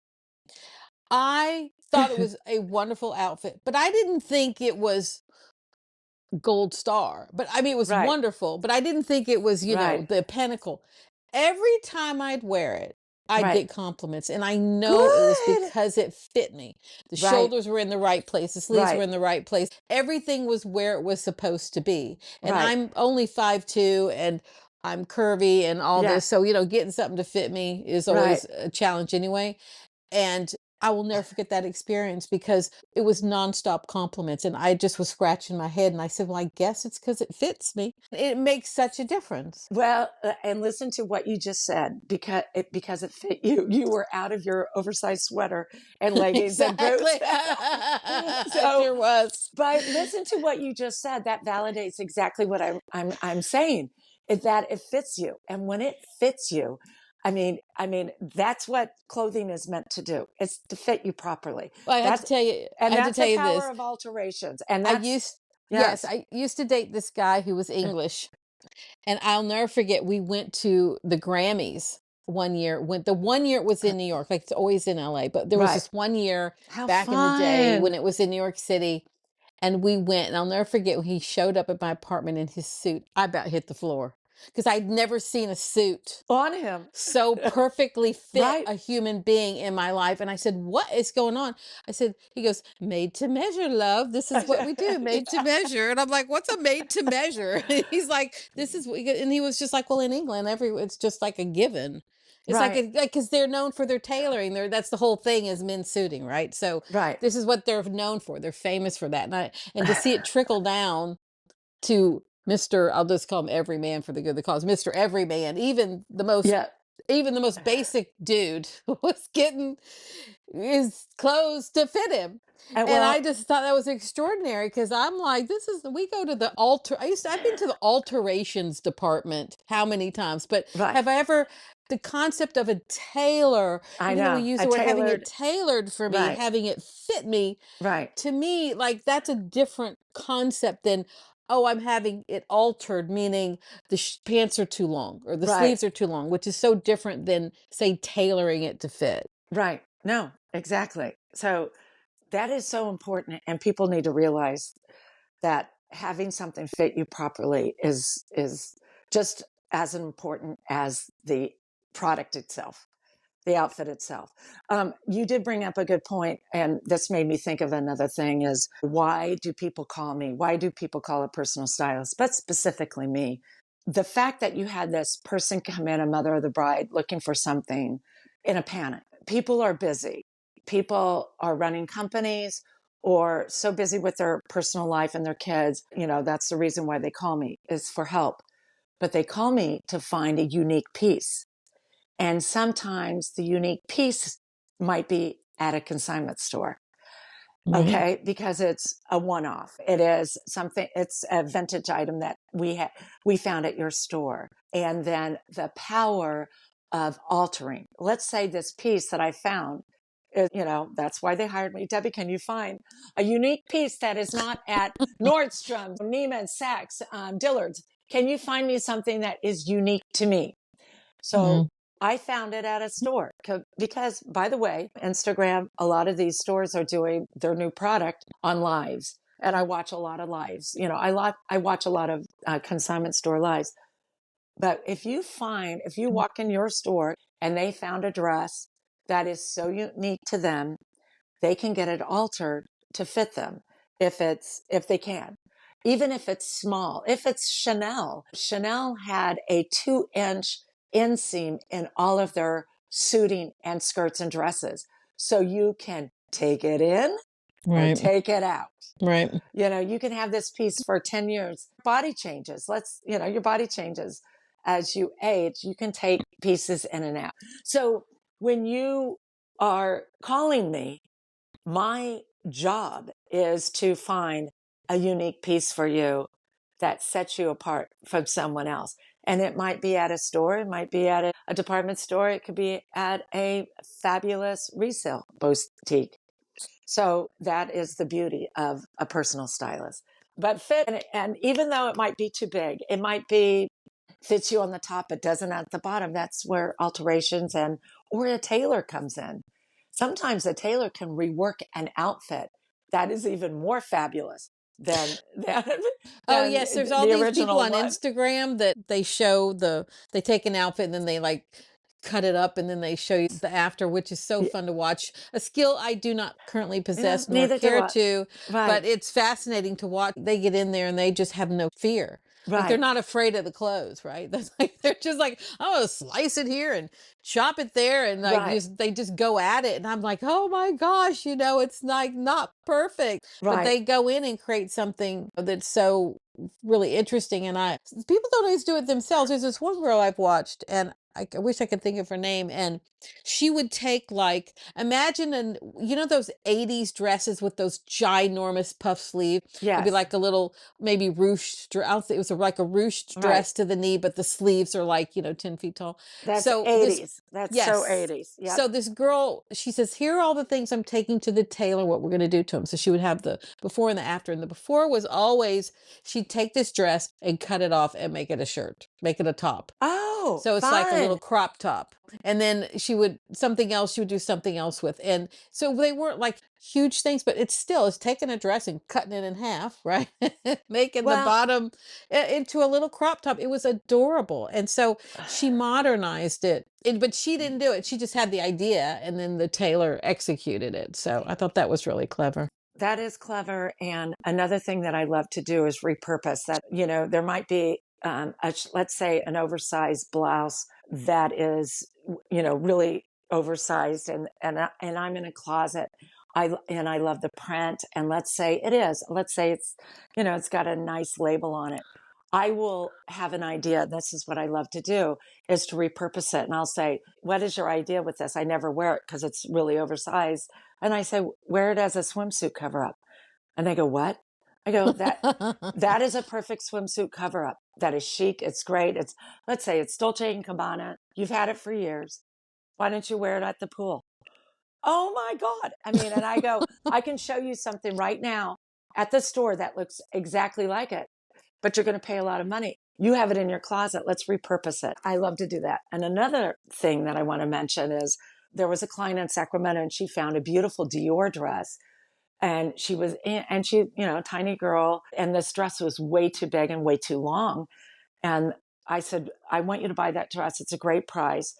I thought it was a wonderful outfit, but I didn't think it was gold star. But I mean, it was Right. wonderful, but I didn't think it was, Right. the pinnacle. Every time I'd wear it, I'd Right. get compliments. And I know it was Good. because it fit me. The Right. shoulders were in the right place, the sleeves were Right. in the right place. Everything was where it was supposed to be. And Right. I'm only 5'2" and I'm curvy and all Yeah. this. So, getting something to fit me is Right. always a challenge anyway. And I will never forget that experience because it was nonstop compliments. And I just was scratching my head. And I said, well, I guess it's because it fits me. It makes such a difference. Well, and listen to what you just said because it fit you. You were out of your oversized sweater and leggings and Exactly. boots. I So, sure was. but listen to what you just said. That validates exactly what I'm saying. Is that it fits you, and when it fits you, I mean, that's what clothing is meant to do. It's to fit you properly. Well, That's I and have to that's tell the you power this. of alterations. And I that's used, yes, yes, I used to date this guy who was English. And I'll never forget, we went to the Grammys one year. When the one year it was in New York, like it's always in LA, but there was right. this one year How back in the day fun! when it was in New York City. And we went, and I'll never forget when he showed up at my apartment in his suit. I about hit the floor because I'd never seen a suit On him. so perfectly fit Right. a human being in my life. And I said, what is going on? I said, he goes, made to measure, love. This is what we do, made to measure. And I'm like, what's a made to measure? He's like, this is what you get. And he was just like, well, in England, it's just like a given. It's like, Right. because they're known for their tailoring. That's the whole thing is men suiting, right? So Right. this is what they're known for. They're famous for that. And to see it trickle down to Mr. I'll just call him Everyman for the good of the cause, Mr. Everyman, Yeah. even the most basic dude was getting his clothes to fit him. And And I well, just thought that was extraordinary because I'm like, we go to the I've been to the alterations department how many times, but right. have I ever, the concept of a tailor, I even though we know. use I the word having it tailored. tailored for me, Right. having it fit me, Right. to me, like that's a different concept than, oh, I'm having it altered, meaning the pants are too long or the Right. sleeves are too long, which is so different than, say, tailoring it to fit. Right. No, exactly. So that is so important. And people need to realize that having something fit you properly is just as important as the product itself, the outfit itself. You did bring up a good point, and this made me think of another thing: is why do people call me? Why do people call a personal stylist, but specifically me? The fact that you had this person come in, a mother of the bride, looking for something in a panic. People are busy. People are running companies or so busy with their personal life and their kids. That's the reason why they call me, is for help. But they call me to find a unique piece. And sometimes the unique piece might be at a consignment store. Right. Okay, because it's a one-off. It is something. It's a vintage item that we found at your store, and then the power of altering. Let's say this piece that I found is, that's why they hired me. Debbie, can you find a unique piece that is not at Nordstrom, Neiman Saks, Dillard's? Can you find me something that is unique to me? So Mhm. I found it at a store because, by the way, Instagram, a lot of these stores are doing their new product on lives. And I watch a lot of lives. I watch a lot of consignment store lives. But if you walk in your store and they found a dress that is so unique to them, they can get it altered to fit them if they can. Even if it's small, if it's Chanel had a 2-inch inseam in all of their suiting and skirts and dresses. So you can take it in or Right. take it out. Right. You can have this piece for 10 years. Body changes. Your body changes as you age. You can take pieces in and out. So when you are calling me, my job is to find a unique piece for you that sets you apart from someone else. And it might be at a store, it might be at a department store, it could be at a fabulous resale boutique. So that is the beauty of a personal stylist. But and even though it might be too big, it might be fits you on the top, but doesn't at the bottom. That's where alterations or a tailor comes in. Sometimes a tailor can rework an outfit that is even more fabulous than than, Oh than yes, there's all the these people original on one. Instagram that they take an outfit and then they like cut it up and then they show you the after, which is so fun to watch. A skill I do not currently Yeah, possess nor neither do care I. to, Right, but it's fascinating to watch. They get in there and they just have no fear. Like they're right, not afraid of the clothes, right? That's like they're just like, I'm gonna slice it here and chop it there, and right, they just go at it, and I'm like, oh my gosh, it's like not perfect, but right. they go in and create something that's so really interesting. And people don't always do it themselves. There's this one girl I've watched, and I wish I could think of her name. And she would take, like, imagine those 80s dresses with those ginormous puff sleeve. It'd be Yes, like a little maybe ruched. I don't think it was like a ruched right. dress to the knee, but the sleeves are like 10 feet tall. That's So this 80s. That's so Yes. 80s. Yep. So this girl, she says, here are all the things I'm taking to the tailor, what we're going to do to them. So she would have the before and the after. And the before was always, she'd take this dress and cut it off and make it a shirt, make it a top. Oh, So it's like a little fun. crop top. And then she would do something else with. And so they weren't like huge things, but it's taking a dress and cutting it in half, right? Making the Well, bottom into a little crop top. It was adorable. And so she modernized it. But she didn't do it. She just had the idea and then the tailor executed it. So I thought that was really clever. that is clever. And another thing that I love to do is repurpose that. There might be, let's say, an oversized blouse that is, really oversized, and I'm in a closet. I love the print, and let's say it's, it's got a nice label on it. I will have an idea. This is what I love to do, is to repurpose it. And I'll say, what is your idea with this? I never wear it because it's really oversized. And I say, wear it as a swimsuit cover up. And they go, what? I go, that is a perfect swimsuit cover up. That is chic. It's great. Let's say it's Dolce and Gabbana. You've had it for years. Why don't you wear it at the pool? Oh my God. I mean, and I go, I can show you something right now at the store that looks exactly like it, but you're going to pay a lot of money. You have it in your closet. Let's repurpose it. I love to do that. And another thing that I want to mention is there was a client in Sacramento, and she found a beautiful Dior dress. And she, tiny girl. And this dress was way too big and way too long. And I said, I want you to buy that dress. It's a great price.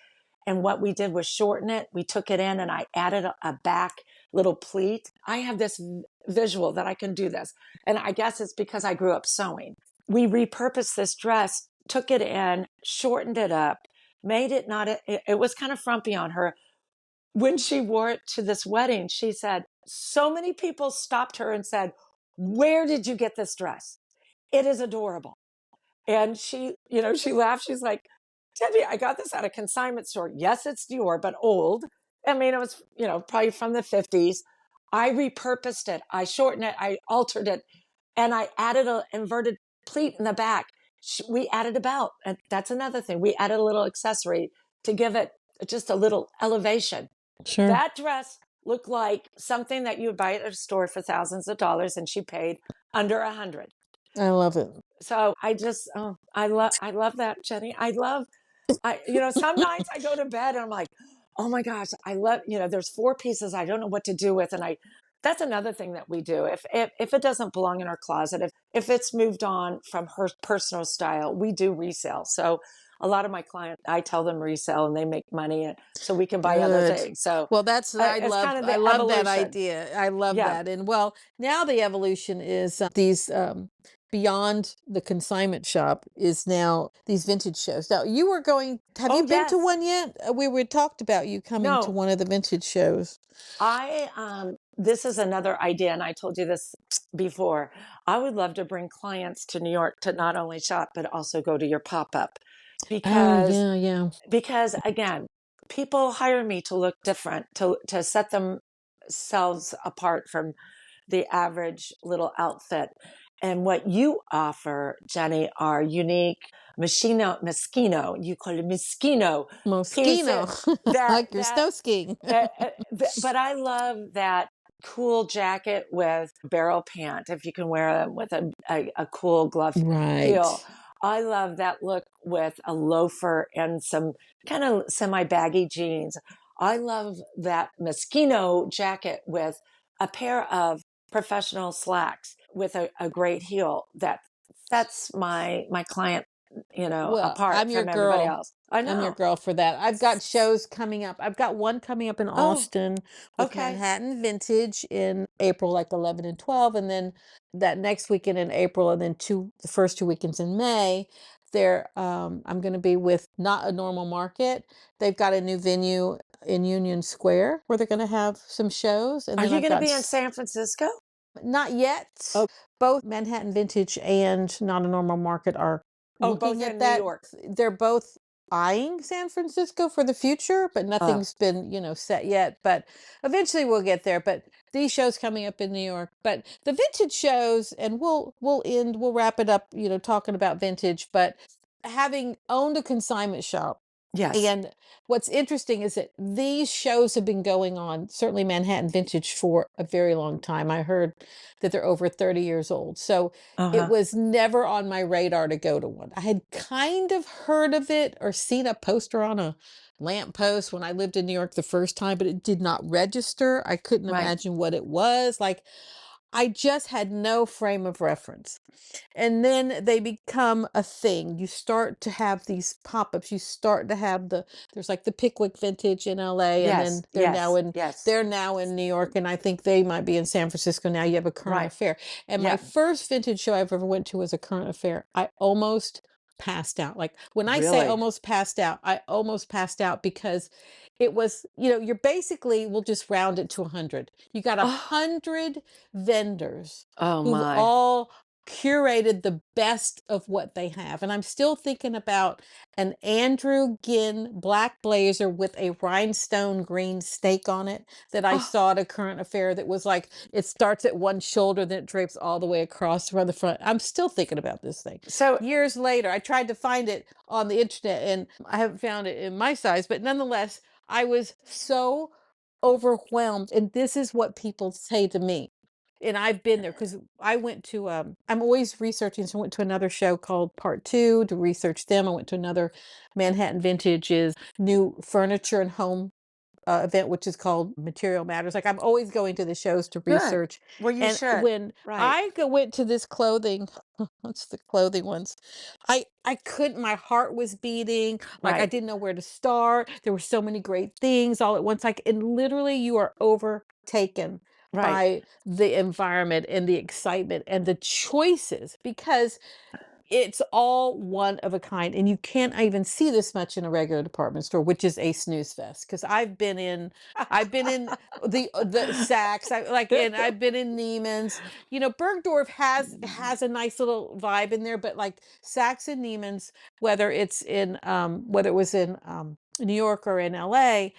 And what we did was shorten it. We took it in and I added a back little pleat. I have this visual that I can do this. And I guess it's because I grew up sewing. We repurposed this dress, took it in, shortened it up, made it not, it was kind of frumpy on her. When she wore it to this wedding, she said, so many people stopped her and said, where did you get this dress? It is adorable. And she laughed. She's like, Debbie, I got this at a consignment store. Yes, it's Dior, but old. I mean, it was, probably from the 50s. I repurposed it. I shortened it. I altered it. And I added an inverted pleat in the back. We added a belt. And that's another thing. We added a little accessory to give it just a little elevation. Sure. That dress looked like something that you would buy at a store for thousands of dollars, and she paid under 100. I love it. So I just, I love that, Jenny. I love Some nights I go to bed and I'm like, oh my gosh, I love, there's four pieces I don't know what to do with. And that's another thing that we do. If it doesn't belong in our closet, if it's moved on from her personal style, we do resell. So a lot of my clients, I tell them resell and they make money and so we can buy other Good. things. So Well, that's it's kind of I the love that evolution. idea. I love Yeah. that. And well, now the evolution is these beyond the consignment shop is now these vintage shows. Now, you were going, have Oh, you been to yes. one yet? We were talked about you coming to No, one of the vintage shows. this is another idea, and I told you this before. I would love to bring clients to New York to not only shop but also go to your pop up Oh, because yeah, yeah. again, people hire me to look different, to set themselves apart from the average little outfit. And what you offer, Jenny, are unique Moschino, you call it Moschino Moschino, pieces that like your snow skiing. but I love that cool jacket with barrel pant if you can wear them with a cool glove heel. Right. I love that look with a loafer and some kind of semi baggy jeans. I love that Moschino jacket with a pair of professional slacks with a great heel that sets my client, Well, apart I'm your from everybody girl. else. I I'm your know. girl for that. I've got shows coming up. I've got one coming up in Oh, Austin with okay. Manhattan Vintage in April, like 11 and 12, and then that next weekend in April, and then the first 2 weekends in May. I'm going to be with Not a Normal Market. They've got a new venue in Union Square where they're going to have some shows, and Are then you I've going to got be in San Francisco? not yet. Oh, Both Manhattan Vintage and Not a Normal Market are oh, both looking at in New that. York. They're both eyeing San Francisco for the future, but Oh, nothing's been, set yet. But eventually we'll get there. But these shows coming up in New York. But the vintage shows, and we'll wrap it up, talking about vintage, but having owned a consignment shop. yes. And what's interesting is that these shows have been going on, certainly Manhattan Vintage, for a very long time. I heard that they're over 30 years old. So Uh it huh. was never on my radar to go to one. I had kind of heard of it or seen a poster on a lamppost when I lived in New York the first time, but it did not register. I couldn't Right. imagine what it was. Like, I just had no frame of reference. And then they become a thing. You start to have these pop-ups. You start to have there's like the Pickwick Vintage in LA, and Yes. then Yes. Yes. they're now in New York, and I think they might be in San Francisco now. You have a current Right. affair. And my Yeah. first vintage show I've ever went to was a current affair. I almost passed out. Like, when I say Really. almost passed out, I almost passed out because it was, you're basically, we'll just round it to 100. You got a Oh. 100 vendors Oh who've my. all curated the best of what they have. And I'm still thinking about an Andrew Ginn black blazer with a rhinestone green snake on it that I Oh. saw at a current affair that was like, it starts at one shoulder, then it drapes all the way across from the front. I'm still thinking about this thing. So Years later, I tried to find it on the internet and I haven't found it in my size, but nonetheless, I was so overwhelmed. And this is what people say to me. And I've been there because I went to, I'm always researching. So I went to another show called Part Two to research them. I went to another Manhattan Vintage's new furniture and home event, which is called Material Matters. Like, I'm always going to the shows to good. research. Well, you And should. when Right. went to this clothing, what's the clothing ones? I couldn't, my heart was beating. Like, I Right. didn't know where to start. There were so many great things all at once. Like, and literally you are overtaken Right. by the environment and the excitement and the choices because it's all one of a kind, and you can't even see this much in a regular department store, which is a snooze fest. Because I've been in the Saks, and I've been in Neiman's. Bergdorf has a nice little vibe in there, but like Saks and Neiman's, whether it was in New York or in LA,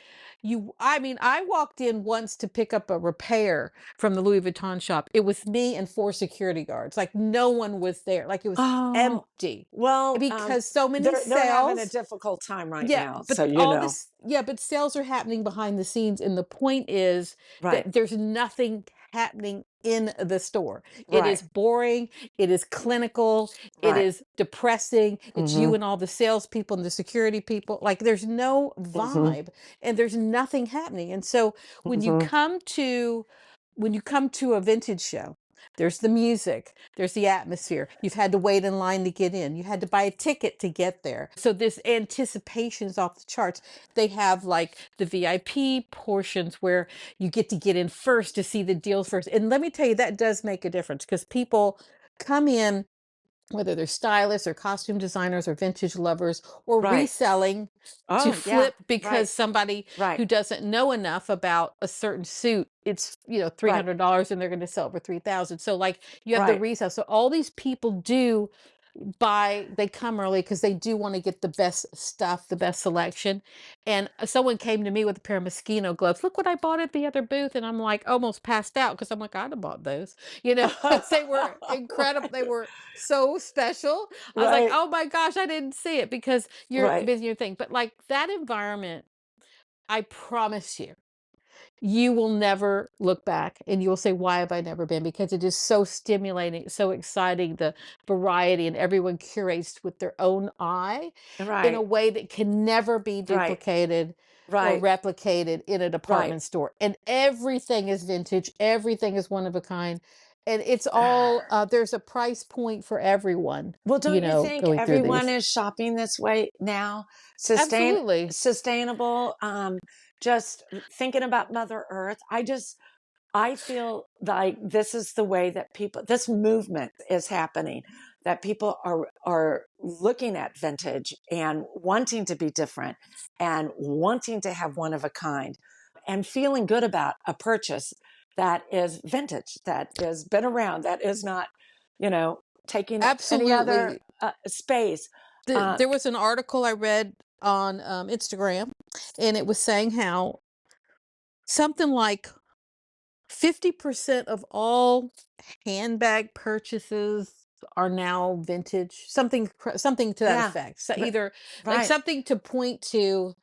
I mean, I walked in once to pick up a repair from the Louis Vuitton shop. It was me and four security guards. Like, no one was there. Like, it was Oh, empty well, because so many they're having a sales. difficult time right Yeah, now, so but you all know. this, yeah, but sales are happening behind the scenes. And the point is Right. that there's nothing happening in the store. It Right. is boring. It is clinical. It Right. is depressing. It's you Mhm. and all the salespeople and the security people. Like there's no Mhm. vibe and there's nothing happening. And so when you Mhm. come to a vintage show, there's the music, there's the atmosphere. You've had to wait in line to get in. You had to buy a ticket to get there. So this anticipation is off the charts. They have like the VIP portions where you get to get in first to see the deals first. And let me tell you, that does make a difference because people come in, whether they're stylists or costume designers or vintage lovers or Right. reselling, to Oh, yeah. flip because Right. somebody Right. who doesn't know enough about a certain suit, it's Right. $300 and they're going to sell it for 3,000. So like you have the Right. resale. So all these people do they come early because they do want to get the best stuff, the best selection. And someone came to me with a pair of mosquito gloves. Look what I bought at the other booth. And I'm like almost passed out because I'm like, I'd have bought those. They were incredible. They were so special. I was like, Right. oh my gosh, I didn't see it because you're Right. busy your thing. But like that environment, I promise you will never look back and you will say, why have I never been? Because it is so stimulating, so exciting, the variety, and everyone curates with their own eye in a Right. way that can never be Right. duplicated or Right. replicated in a Right. department store. And everything is vintage, everything is one of a kind. And it's all, there's a price point for everyone, Well, don't you think going through everyone these. is shopping this way now? Absolutely. Sustainable, just thinking about Mother Earth. I feel like this is the way that this movement is happening, that people are looking at vintage and wanting to be different and wanting to have one of a kind and feeling good about a purchase that is vintage, that has been around, that is not, you know, taking up any other Absolutely. space. Uh, There was an article I read on Instagram, and it was saying how something like 50% of all handbag purchases are now vintage, something to that yeah, effect. So r- either like right. something to point to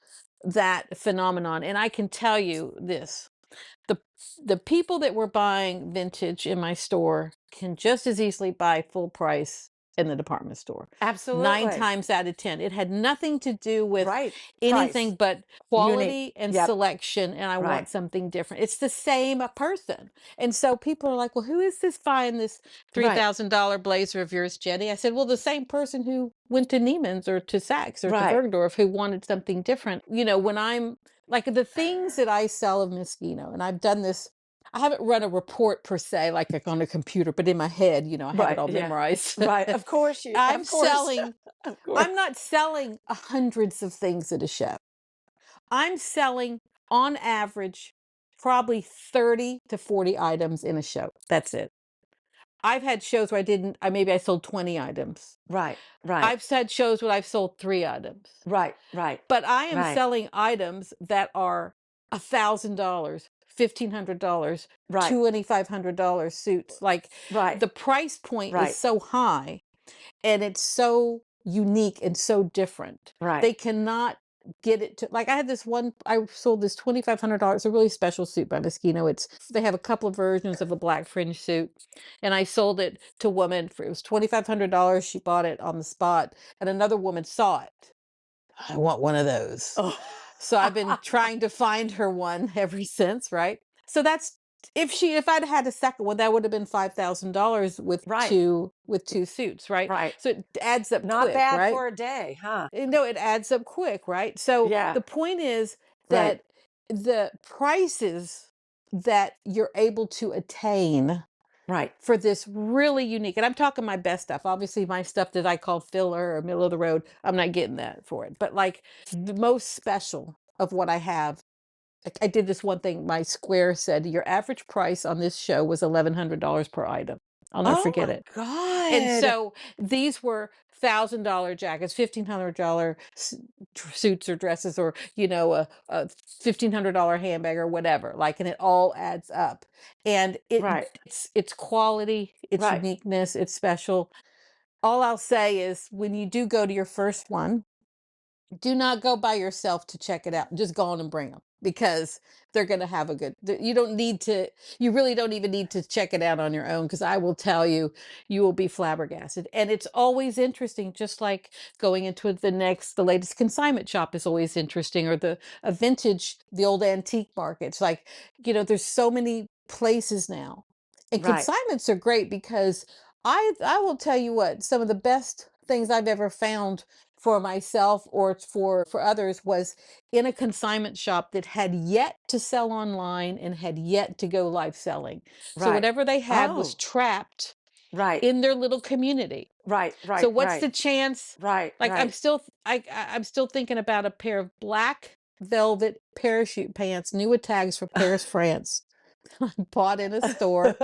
that phenomenon. And I can tell you this, the the people that were buying vintage in my store can just as easily buy full price in the department store. Nine Absolutely. times out of 10. It had nothing to do with Right. Price. anything but Unique. quality and Yep. selection, and I Right. want something different. It's the same person. And so people are like, well, who is this buying this Right. $3,000 blazer of yours, Jenny? I said, well, the same person who went to Neiman's or to Saks or to Right. Bergdorf who wanted something different. When I'm like the things that I sell of Moschino, and I've done this, I haven't run a report per se, like on a computer, but in my head, I have it Right. all Yeah. memorized. Right. I'm Of course, selling, of course. I'm not selling hundreds of things at a show. I'm selling on average probably 30 to 40 items in a show. That's it. I've had shows where maybe I sold 20 items. Right. Right. I've had shows where I've sold 3 items. Right. Right. But I am Right. selling items that are $1,000, $1,500, Right. $2,500 suits. Like Right. the price point is Right. so high and it's so unique and so different. Right. They cannot get it to like I had this one. I sold this $2,500. It's a really special suit by Moschino. They have a couple of versions of a black fringe suit, and I sold it to a woman for it was $2,500. She bought it on the spot, and another woman saw it. I want one of those. Oh. So I've been trying to find her one ever since, right? So that's if I'd had a second one, that would have been $5,000 Right. with two suits, right? Right. So it adds up Not quick, bad right? for a day, huh? No, it adds up quick, right? So Yeah. the point is Right. that the prices that you're able to attain Right. for this really unique, and I'm talking my best stuff. Obviously, my stuff that I call filler or middle of the road, I'm not getting that for it. But like the most special of what I have, I did this one thing. My square said your average price on this show was $1,100 per item. I'll never Oh forget my it. And God. so these were $1,000 jackets, $1,500 suits or dresses, or a $1,500 handbag or whatever. Like, and it all adds up. And Right. it's quality, it's Right. uniqueness, it's special. All I'll say is when you do go to your first one, do not go by yourself to check it out. Just go on and bring them. because they're going to have a good you don't need to, you really don't even need to check it out on your own, because I will tell you, you will be flabbergasted. And it's always interesting, just like going into the latest consignment shop is always interesting, or a vintage, the old antique markets. Like, there's so many places now. And Right. consignments are great because I will tell you what, some of the best things I've ever found for myself or for others was in a consignment shop that had yet to sell online and had yet to go live selling. So Right. whatever they had was Oh, trapped right. in their little community. Right. So Right. what's Right. the chance? Right. Like, Right. I'm still thinking about a pair of black velvet parachute pants, new with tags, from Paris, France. I bought in a store,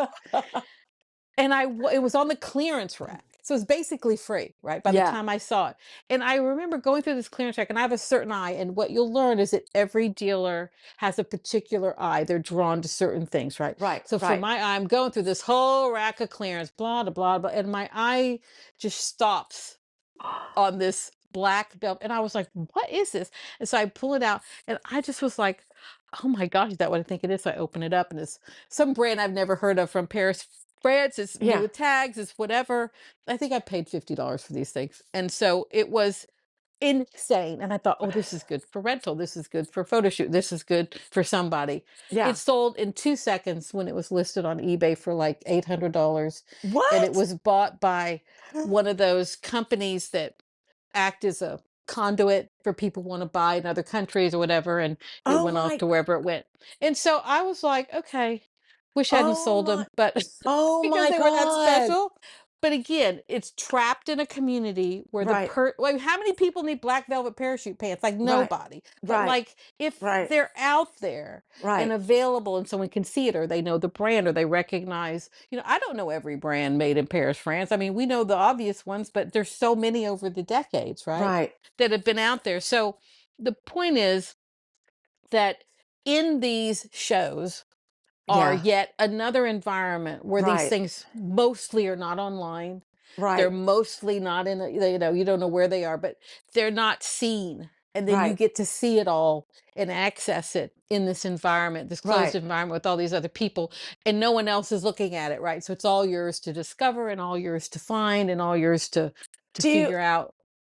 and it was on the clearance rack. So it's basically free, right? By the Yeah. time I saw it. And I remember going through this clearance rack, and I have a certain eye. And what you'll learn is that every dealer has a particular eye. They're drawn to certain things, right? Right. So for Right. my eye, I'm going through this whole rack of clearance, blah, blah, blah, blah. And my eye just stops on this black belt. And I was like, what is this? And so I pull it out, and I just was like, oh my gosh, is that what I think it is? So I open it up, and it's some brand I've never heard of from Paris, France. It's new Yeah. with tags, it's whatever. I think I paid $50 for these things. And so it was insane. And I thought, oh, this is good for rental. This is good for photo shoot. This is good for somebody. It Yeah. sold in 2 seconds when it was listed on eBay for like $800. And it What? was bought by one of those companies that act as a conduit for people who want to buy in other countries or whatever. And it Oh went off my. to wherever it went. And so I was like, okay, wish I hadn't Oh sold my. them, but Oh because my they were that God. special. But again, it's trapped in a community where Right. like, how many people need black velvet parachute pants? Like, Right. nobody. But Right. like, if Right. they're out there and Right. available and someone can see it, or they know the brand, or they recognize, I don't know every brand made in Paris, France. I mean, we know the obvious ones, but there's so many over the decades, right? Right. That have been out there. So the point is that in these shows are Yeah. yet another environment where these Right. things mostly are not online. They're Right. mostly not in you don't know where they are, but they're not seen. And then you Right. get to see it all and access it in this environment, this closed Right. environment with all these other people, and no one else is looking at it, right? So it's all yours to discover, and all yours to find, and all yours to Do you, figure out.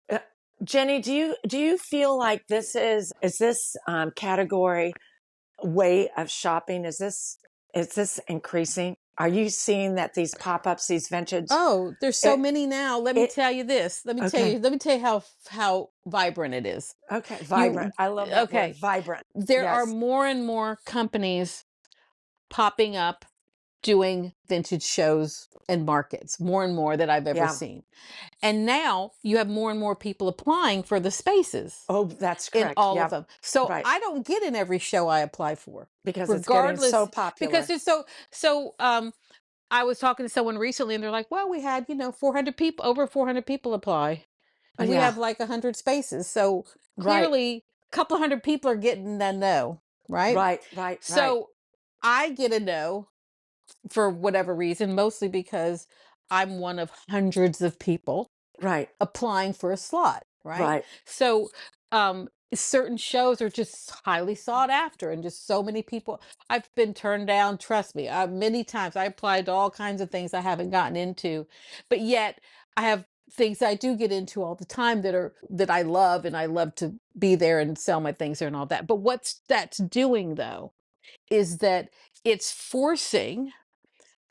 uh, Jenny, do you feel like is this category way of shopping, is this increasing? Are you seeing that these pop-ups, these vintage, Oh, there's so it many now. Let me it tell you this. okay. Let me tell you how vibrant it is. Okay, vibrant. You I love that word, okay. vibrant. There are Yes. more and more companies popping up doing vintage shows and markets, more and more that I've ever Yeah. seen. And now you have more and more people applying for the spaces Oh, that's in correct. all of Yeah. them. So Right. I don't get in every show I apply for, Because it's getting so regardless, because popular. it's so I was talking to someone recently, and they're like, well, we had, 400 people, over 400 people apply, and we Yeah. have like 100 spaces. So Right. clearly a couple of hundred people are getting a no, right? Right. Right. Right. So I get a no for whatever reason, mostly because I'm one of hundreds of people Right. applying for a slot, right? Right. So certain shows are just highly sought after, and just so many people. I've been turned down, trust me, many times. I applied to all kinds of things I haven't gotten into, but yet I have things I do get into all the time that I love, and I love to be there and sell my things there and all that. But what's that's doing, though, is that it's forcing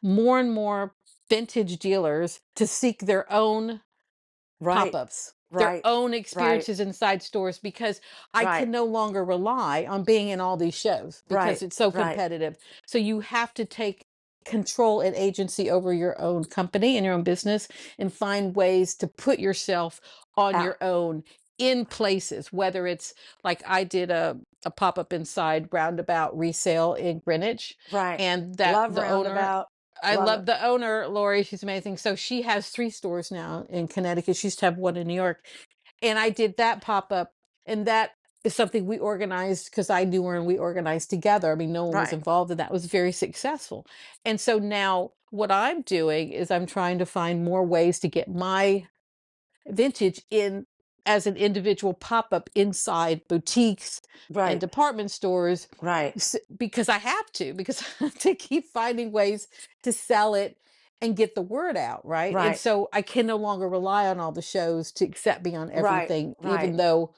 more and more vintage dealers to seek their own Right. pop-ups, their Right. own Right. experiences inside stores, because I Right. can no longer rely on being in all these shows because Right. it's so Right. competitive. So you have to take control and agency over your own company and your own business, and find ways to put yourself on Out. your own in places, whether it's like I did a pop-up inside Roundabout Resale in Greenwich, Right. and that Love the owner, roundabout. I Love it. love the owner, Lori. She's amazing. So she has 3 stores now in Connecticut. She used to have one in New York. And I did that pop up. And that is something we organized because I knew her, and we organized together. I mean, no one was Right. involved in that. It was very successful. And so now what I'm doing is I'm trying to find more ways to get my vintage in as an individual pop-up inside boutiques and Right. department stores Right. because I have to, because I have to keep finding ways to sell it and get the word out, right? And Right. so I can no longer rely on all the shows to accept me on Right. everything, Right. even though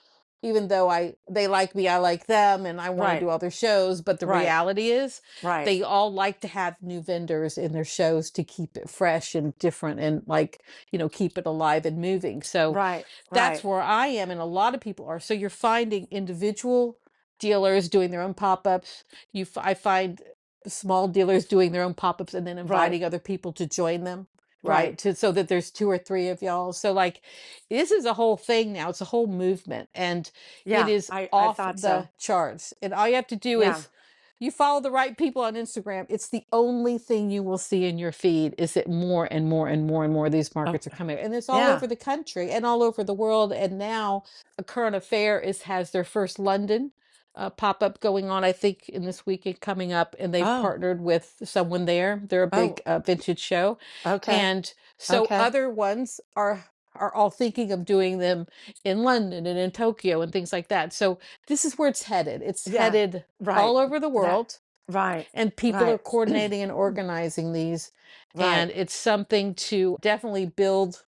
they like me, I like them, and I want to Right. do all their shows. But the Right. reality is, Right. they all like to have new vendors in their shows to keep it fresh and different, and like, keep it alive and moving. So Right. that's Right. where I am, and a lot of people are. So you're finding individual dealers doing their own pop-ups. I find small dealers doing their own pop-ups and then Right. inviting other people to join them, Right. right? So that there's two or three of y'all. So like, this is a whole thing now. It's a whole movement, and it Yeah. is I off thought so. the charts. And all you have to do Yeah. is you follow the right people on Instagram. It's the only thing you will see in your feed is that more and more and more and more of these Oh, markets are coming. And it's all yeah. over the country and all over the world. And now a current affair has their first London pop-up going on, I think, in this weekend coming up, and they've Oh. partnered with someone there. They're a big Oh. vintage show. Okay. And so Okay. other ones are all thinking of doing them in London and in Tokyo and things like that. So this is where it's headed. It's Yeah. headed Right. all over the That. world, Right. and people are Right. coordinating and organizing these. Right. And it's something to definitely build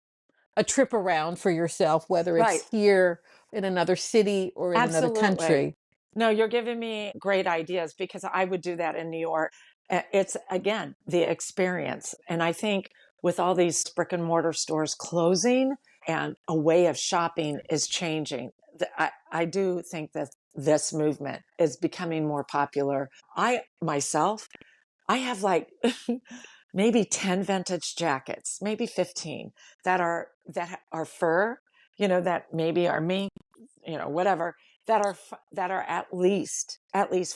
a trip around for yourself, whether Right. it's here in another city or in another Absolutely. country. No, you're giving me great ideas because I would do that in New York. It's again the experience. And I think with all these brick and mortar stores closing and a way of shopping is changing, I do think that this movement is becoming more popular. I myself, I have like maybe 10 vintage jackets, maybe 15 that are fur, that maybe are mink, whatever, that are at least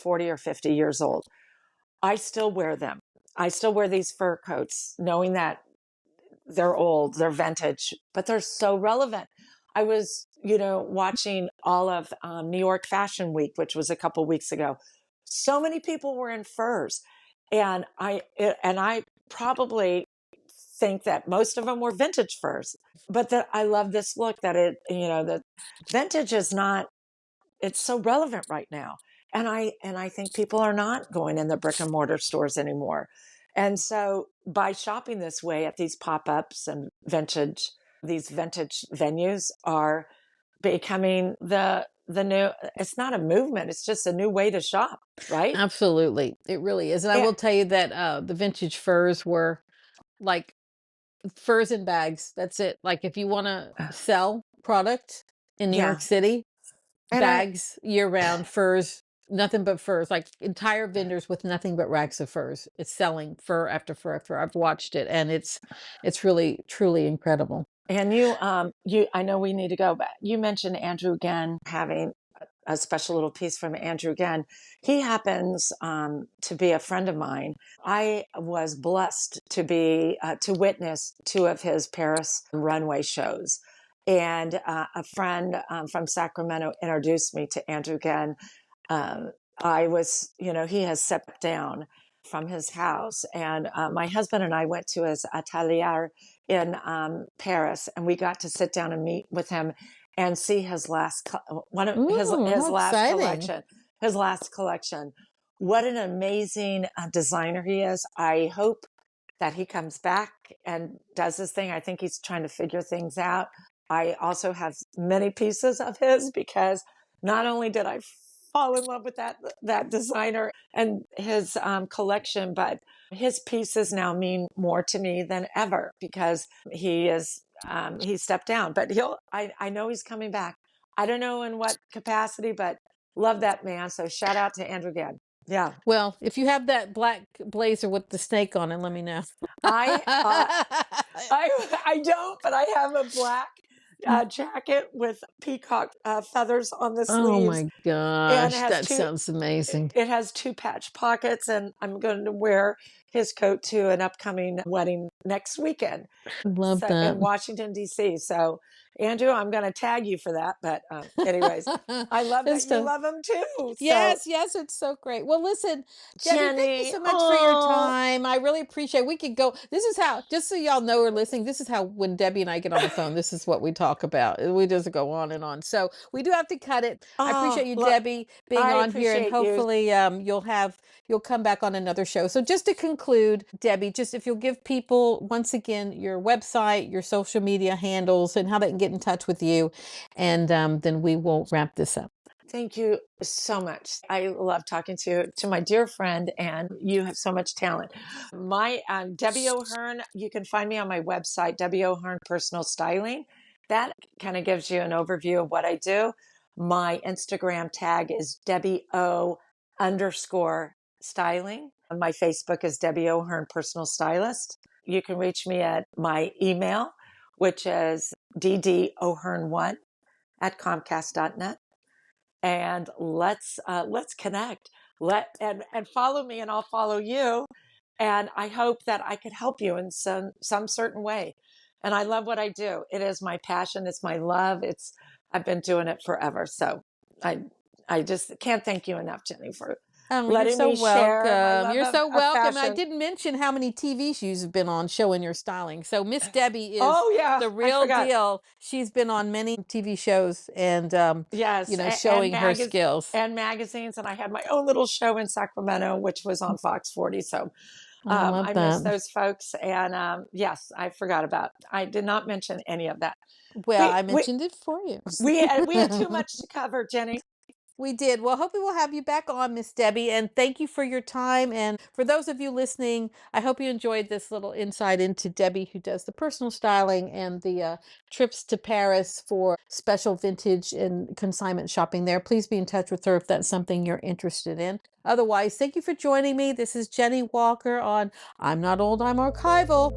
40 or 50 years old. I still wear them. I still wear these fur coats knowing that they're old, they're vintage, but they're so relevant. I was, watching all of New York Fashion Week, which was a couple weeks ago. So many people were in furs, and I probably think that most of them were vintage furs. But that I love this look that the vintage is not. It's so relevant right now, and I think people are not going in the brick and mortar stores anymore. And so by shopping this way at these pop-ups and these vintage venues are becoming the new. It's not a movement, it's just a new way to shop, right? Absolutely. It really is. And I Yeah. will tell you that the vintage furs were like furs and bags. That's it. Like if you want to sell product in New York Yeah. City, And I bags year round, furs, nothing but furs, like entire vendors with nothing but racks of furs. It's selling fur after fur after fur. I've watched it, and it's really truly incredible. and I know we need to go, but you mentioned Andrew again having a special little piece from Andrew again. He happens to be a friend of mine. I was blessed to witness two of his Paris runway shows, and a friend from Sacramento introduced me to Andrew again. Um, he has stepped down from his house, and my husband and I went to his atelier in Paris, and we got to sit down and meet with him and see his one of Ooh, his how last exciting. collection. His last collection. What an amazing designer he is. I hope that he comes back and does his thing. I think he's trying to figure things out. I also have many pieces of his because not only did I fall in love with that designer and his collection, but his pieces now mean more to me than ever because he stepped down. But I know he's coming back. I don't know in what capacity, but love that man. So shout out to Andrew again. Yeah. Well, if you have that black blazer with the snake on it, let me know. I uh, I don't, but I have a black jacket with peacock feathers on the Oh sleeves, my and gosh, that sounds amazing. it has two patch pockets, and I'm going to wear his coat to an upcoming wedding next weekend, Love so that. in Washington D.C. So, Andrew, I'm going to tag you for that. But, anyways, I love that It's you so love him too. So, yes, yes, it's so great. Well, listen, Debbie, thank you Jenny, so much for your oh, same. I really appreciate. We could go. This is how. Just so y'all know or listening, this is how when Debbie and I get on the phone, this is what we talk about. We just go on and on. So we do have to cut it. I appreciate Oh, you, look, Debbie, being I on here, and appreciate you. hopefully you'll come back on another show. So just to conclude, Debbie, just if you'll give people once again your website, your social media handles, and how they can get in touch with you, and then we will wrap this up. Thank you so much. I love talking to my dear friend, and you have so much talent. My Debbie O'Hearn. You can find me on my website, Debbie O'Hearn Personal Styling. That kind of gives you an overview of what I do. My Instagram tag is Debbie O underscore styling. My Facebook is Debbie O'Hearn Personal Stylist. You can reach me at my email, which is ddohearn1 at comcast.net, and let's connect. And follow me, and I'll follow you. And I hope that I could help you in some certain way. And I love what I do. It is my passion. It's my love. I've been doing it forever. So I I just can't thank you enough, Jenny, for Oh, you're letting so me share my welcome. love You're so of welcome. I fashion. didn't mention how many TV shows you've been on showing your styling. So Miss Debbie is Oh yeah, the I real forgot. deal. She's been on many TV shows and Yes, showing her skills. and magazines, and I had my own little show in Sacramento, which was on Fox 40. So I love I miss that. those folks. And yes, I forgot about. I did not mention any of that. Well, We I we mentioned it for you. we had too much to cover, Jenny. We did. Well, hopefully we'll have you back on, Miss Debbie, and thank you for your time. And for those of you listening, I hope you enjoyed this little insight into Debbie, who does the personal styling and the trips to Paris for special vintage and consignment shopping there. Please be in touch with her if that's something you're interested in. Otherwise, thank you for joining me. This is Jennie Walker on I'm Not Old, I'm Archival.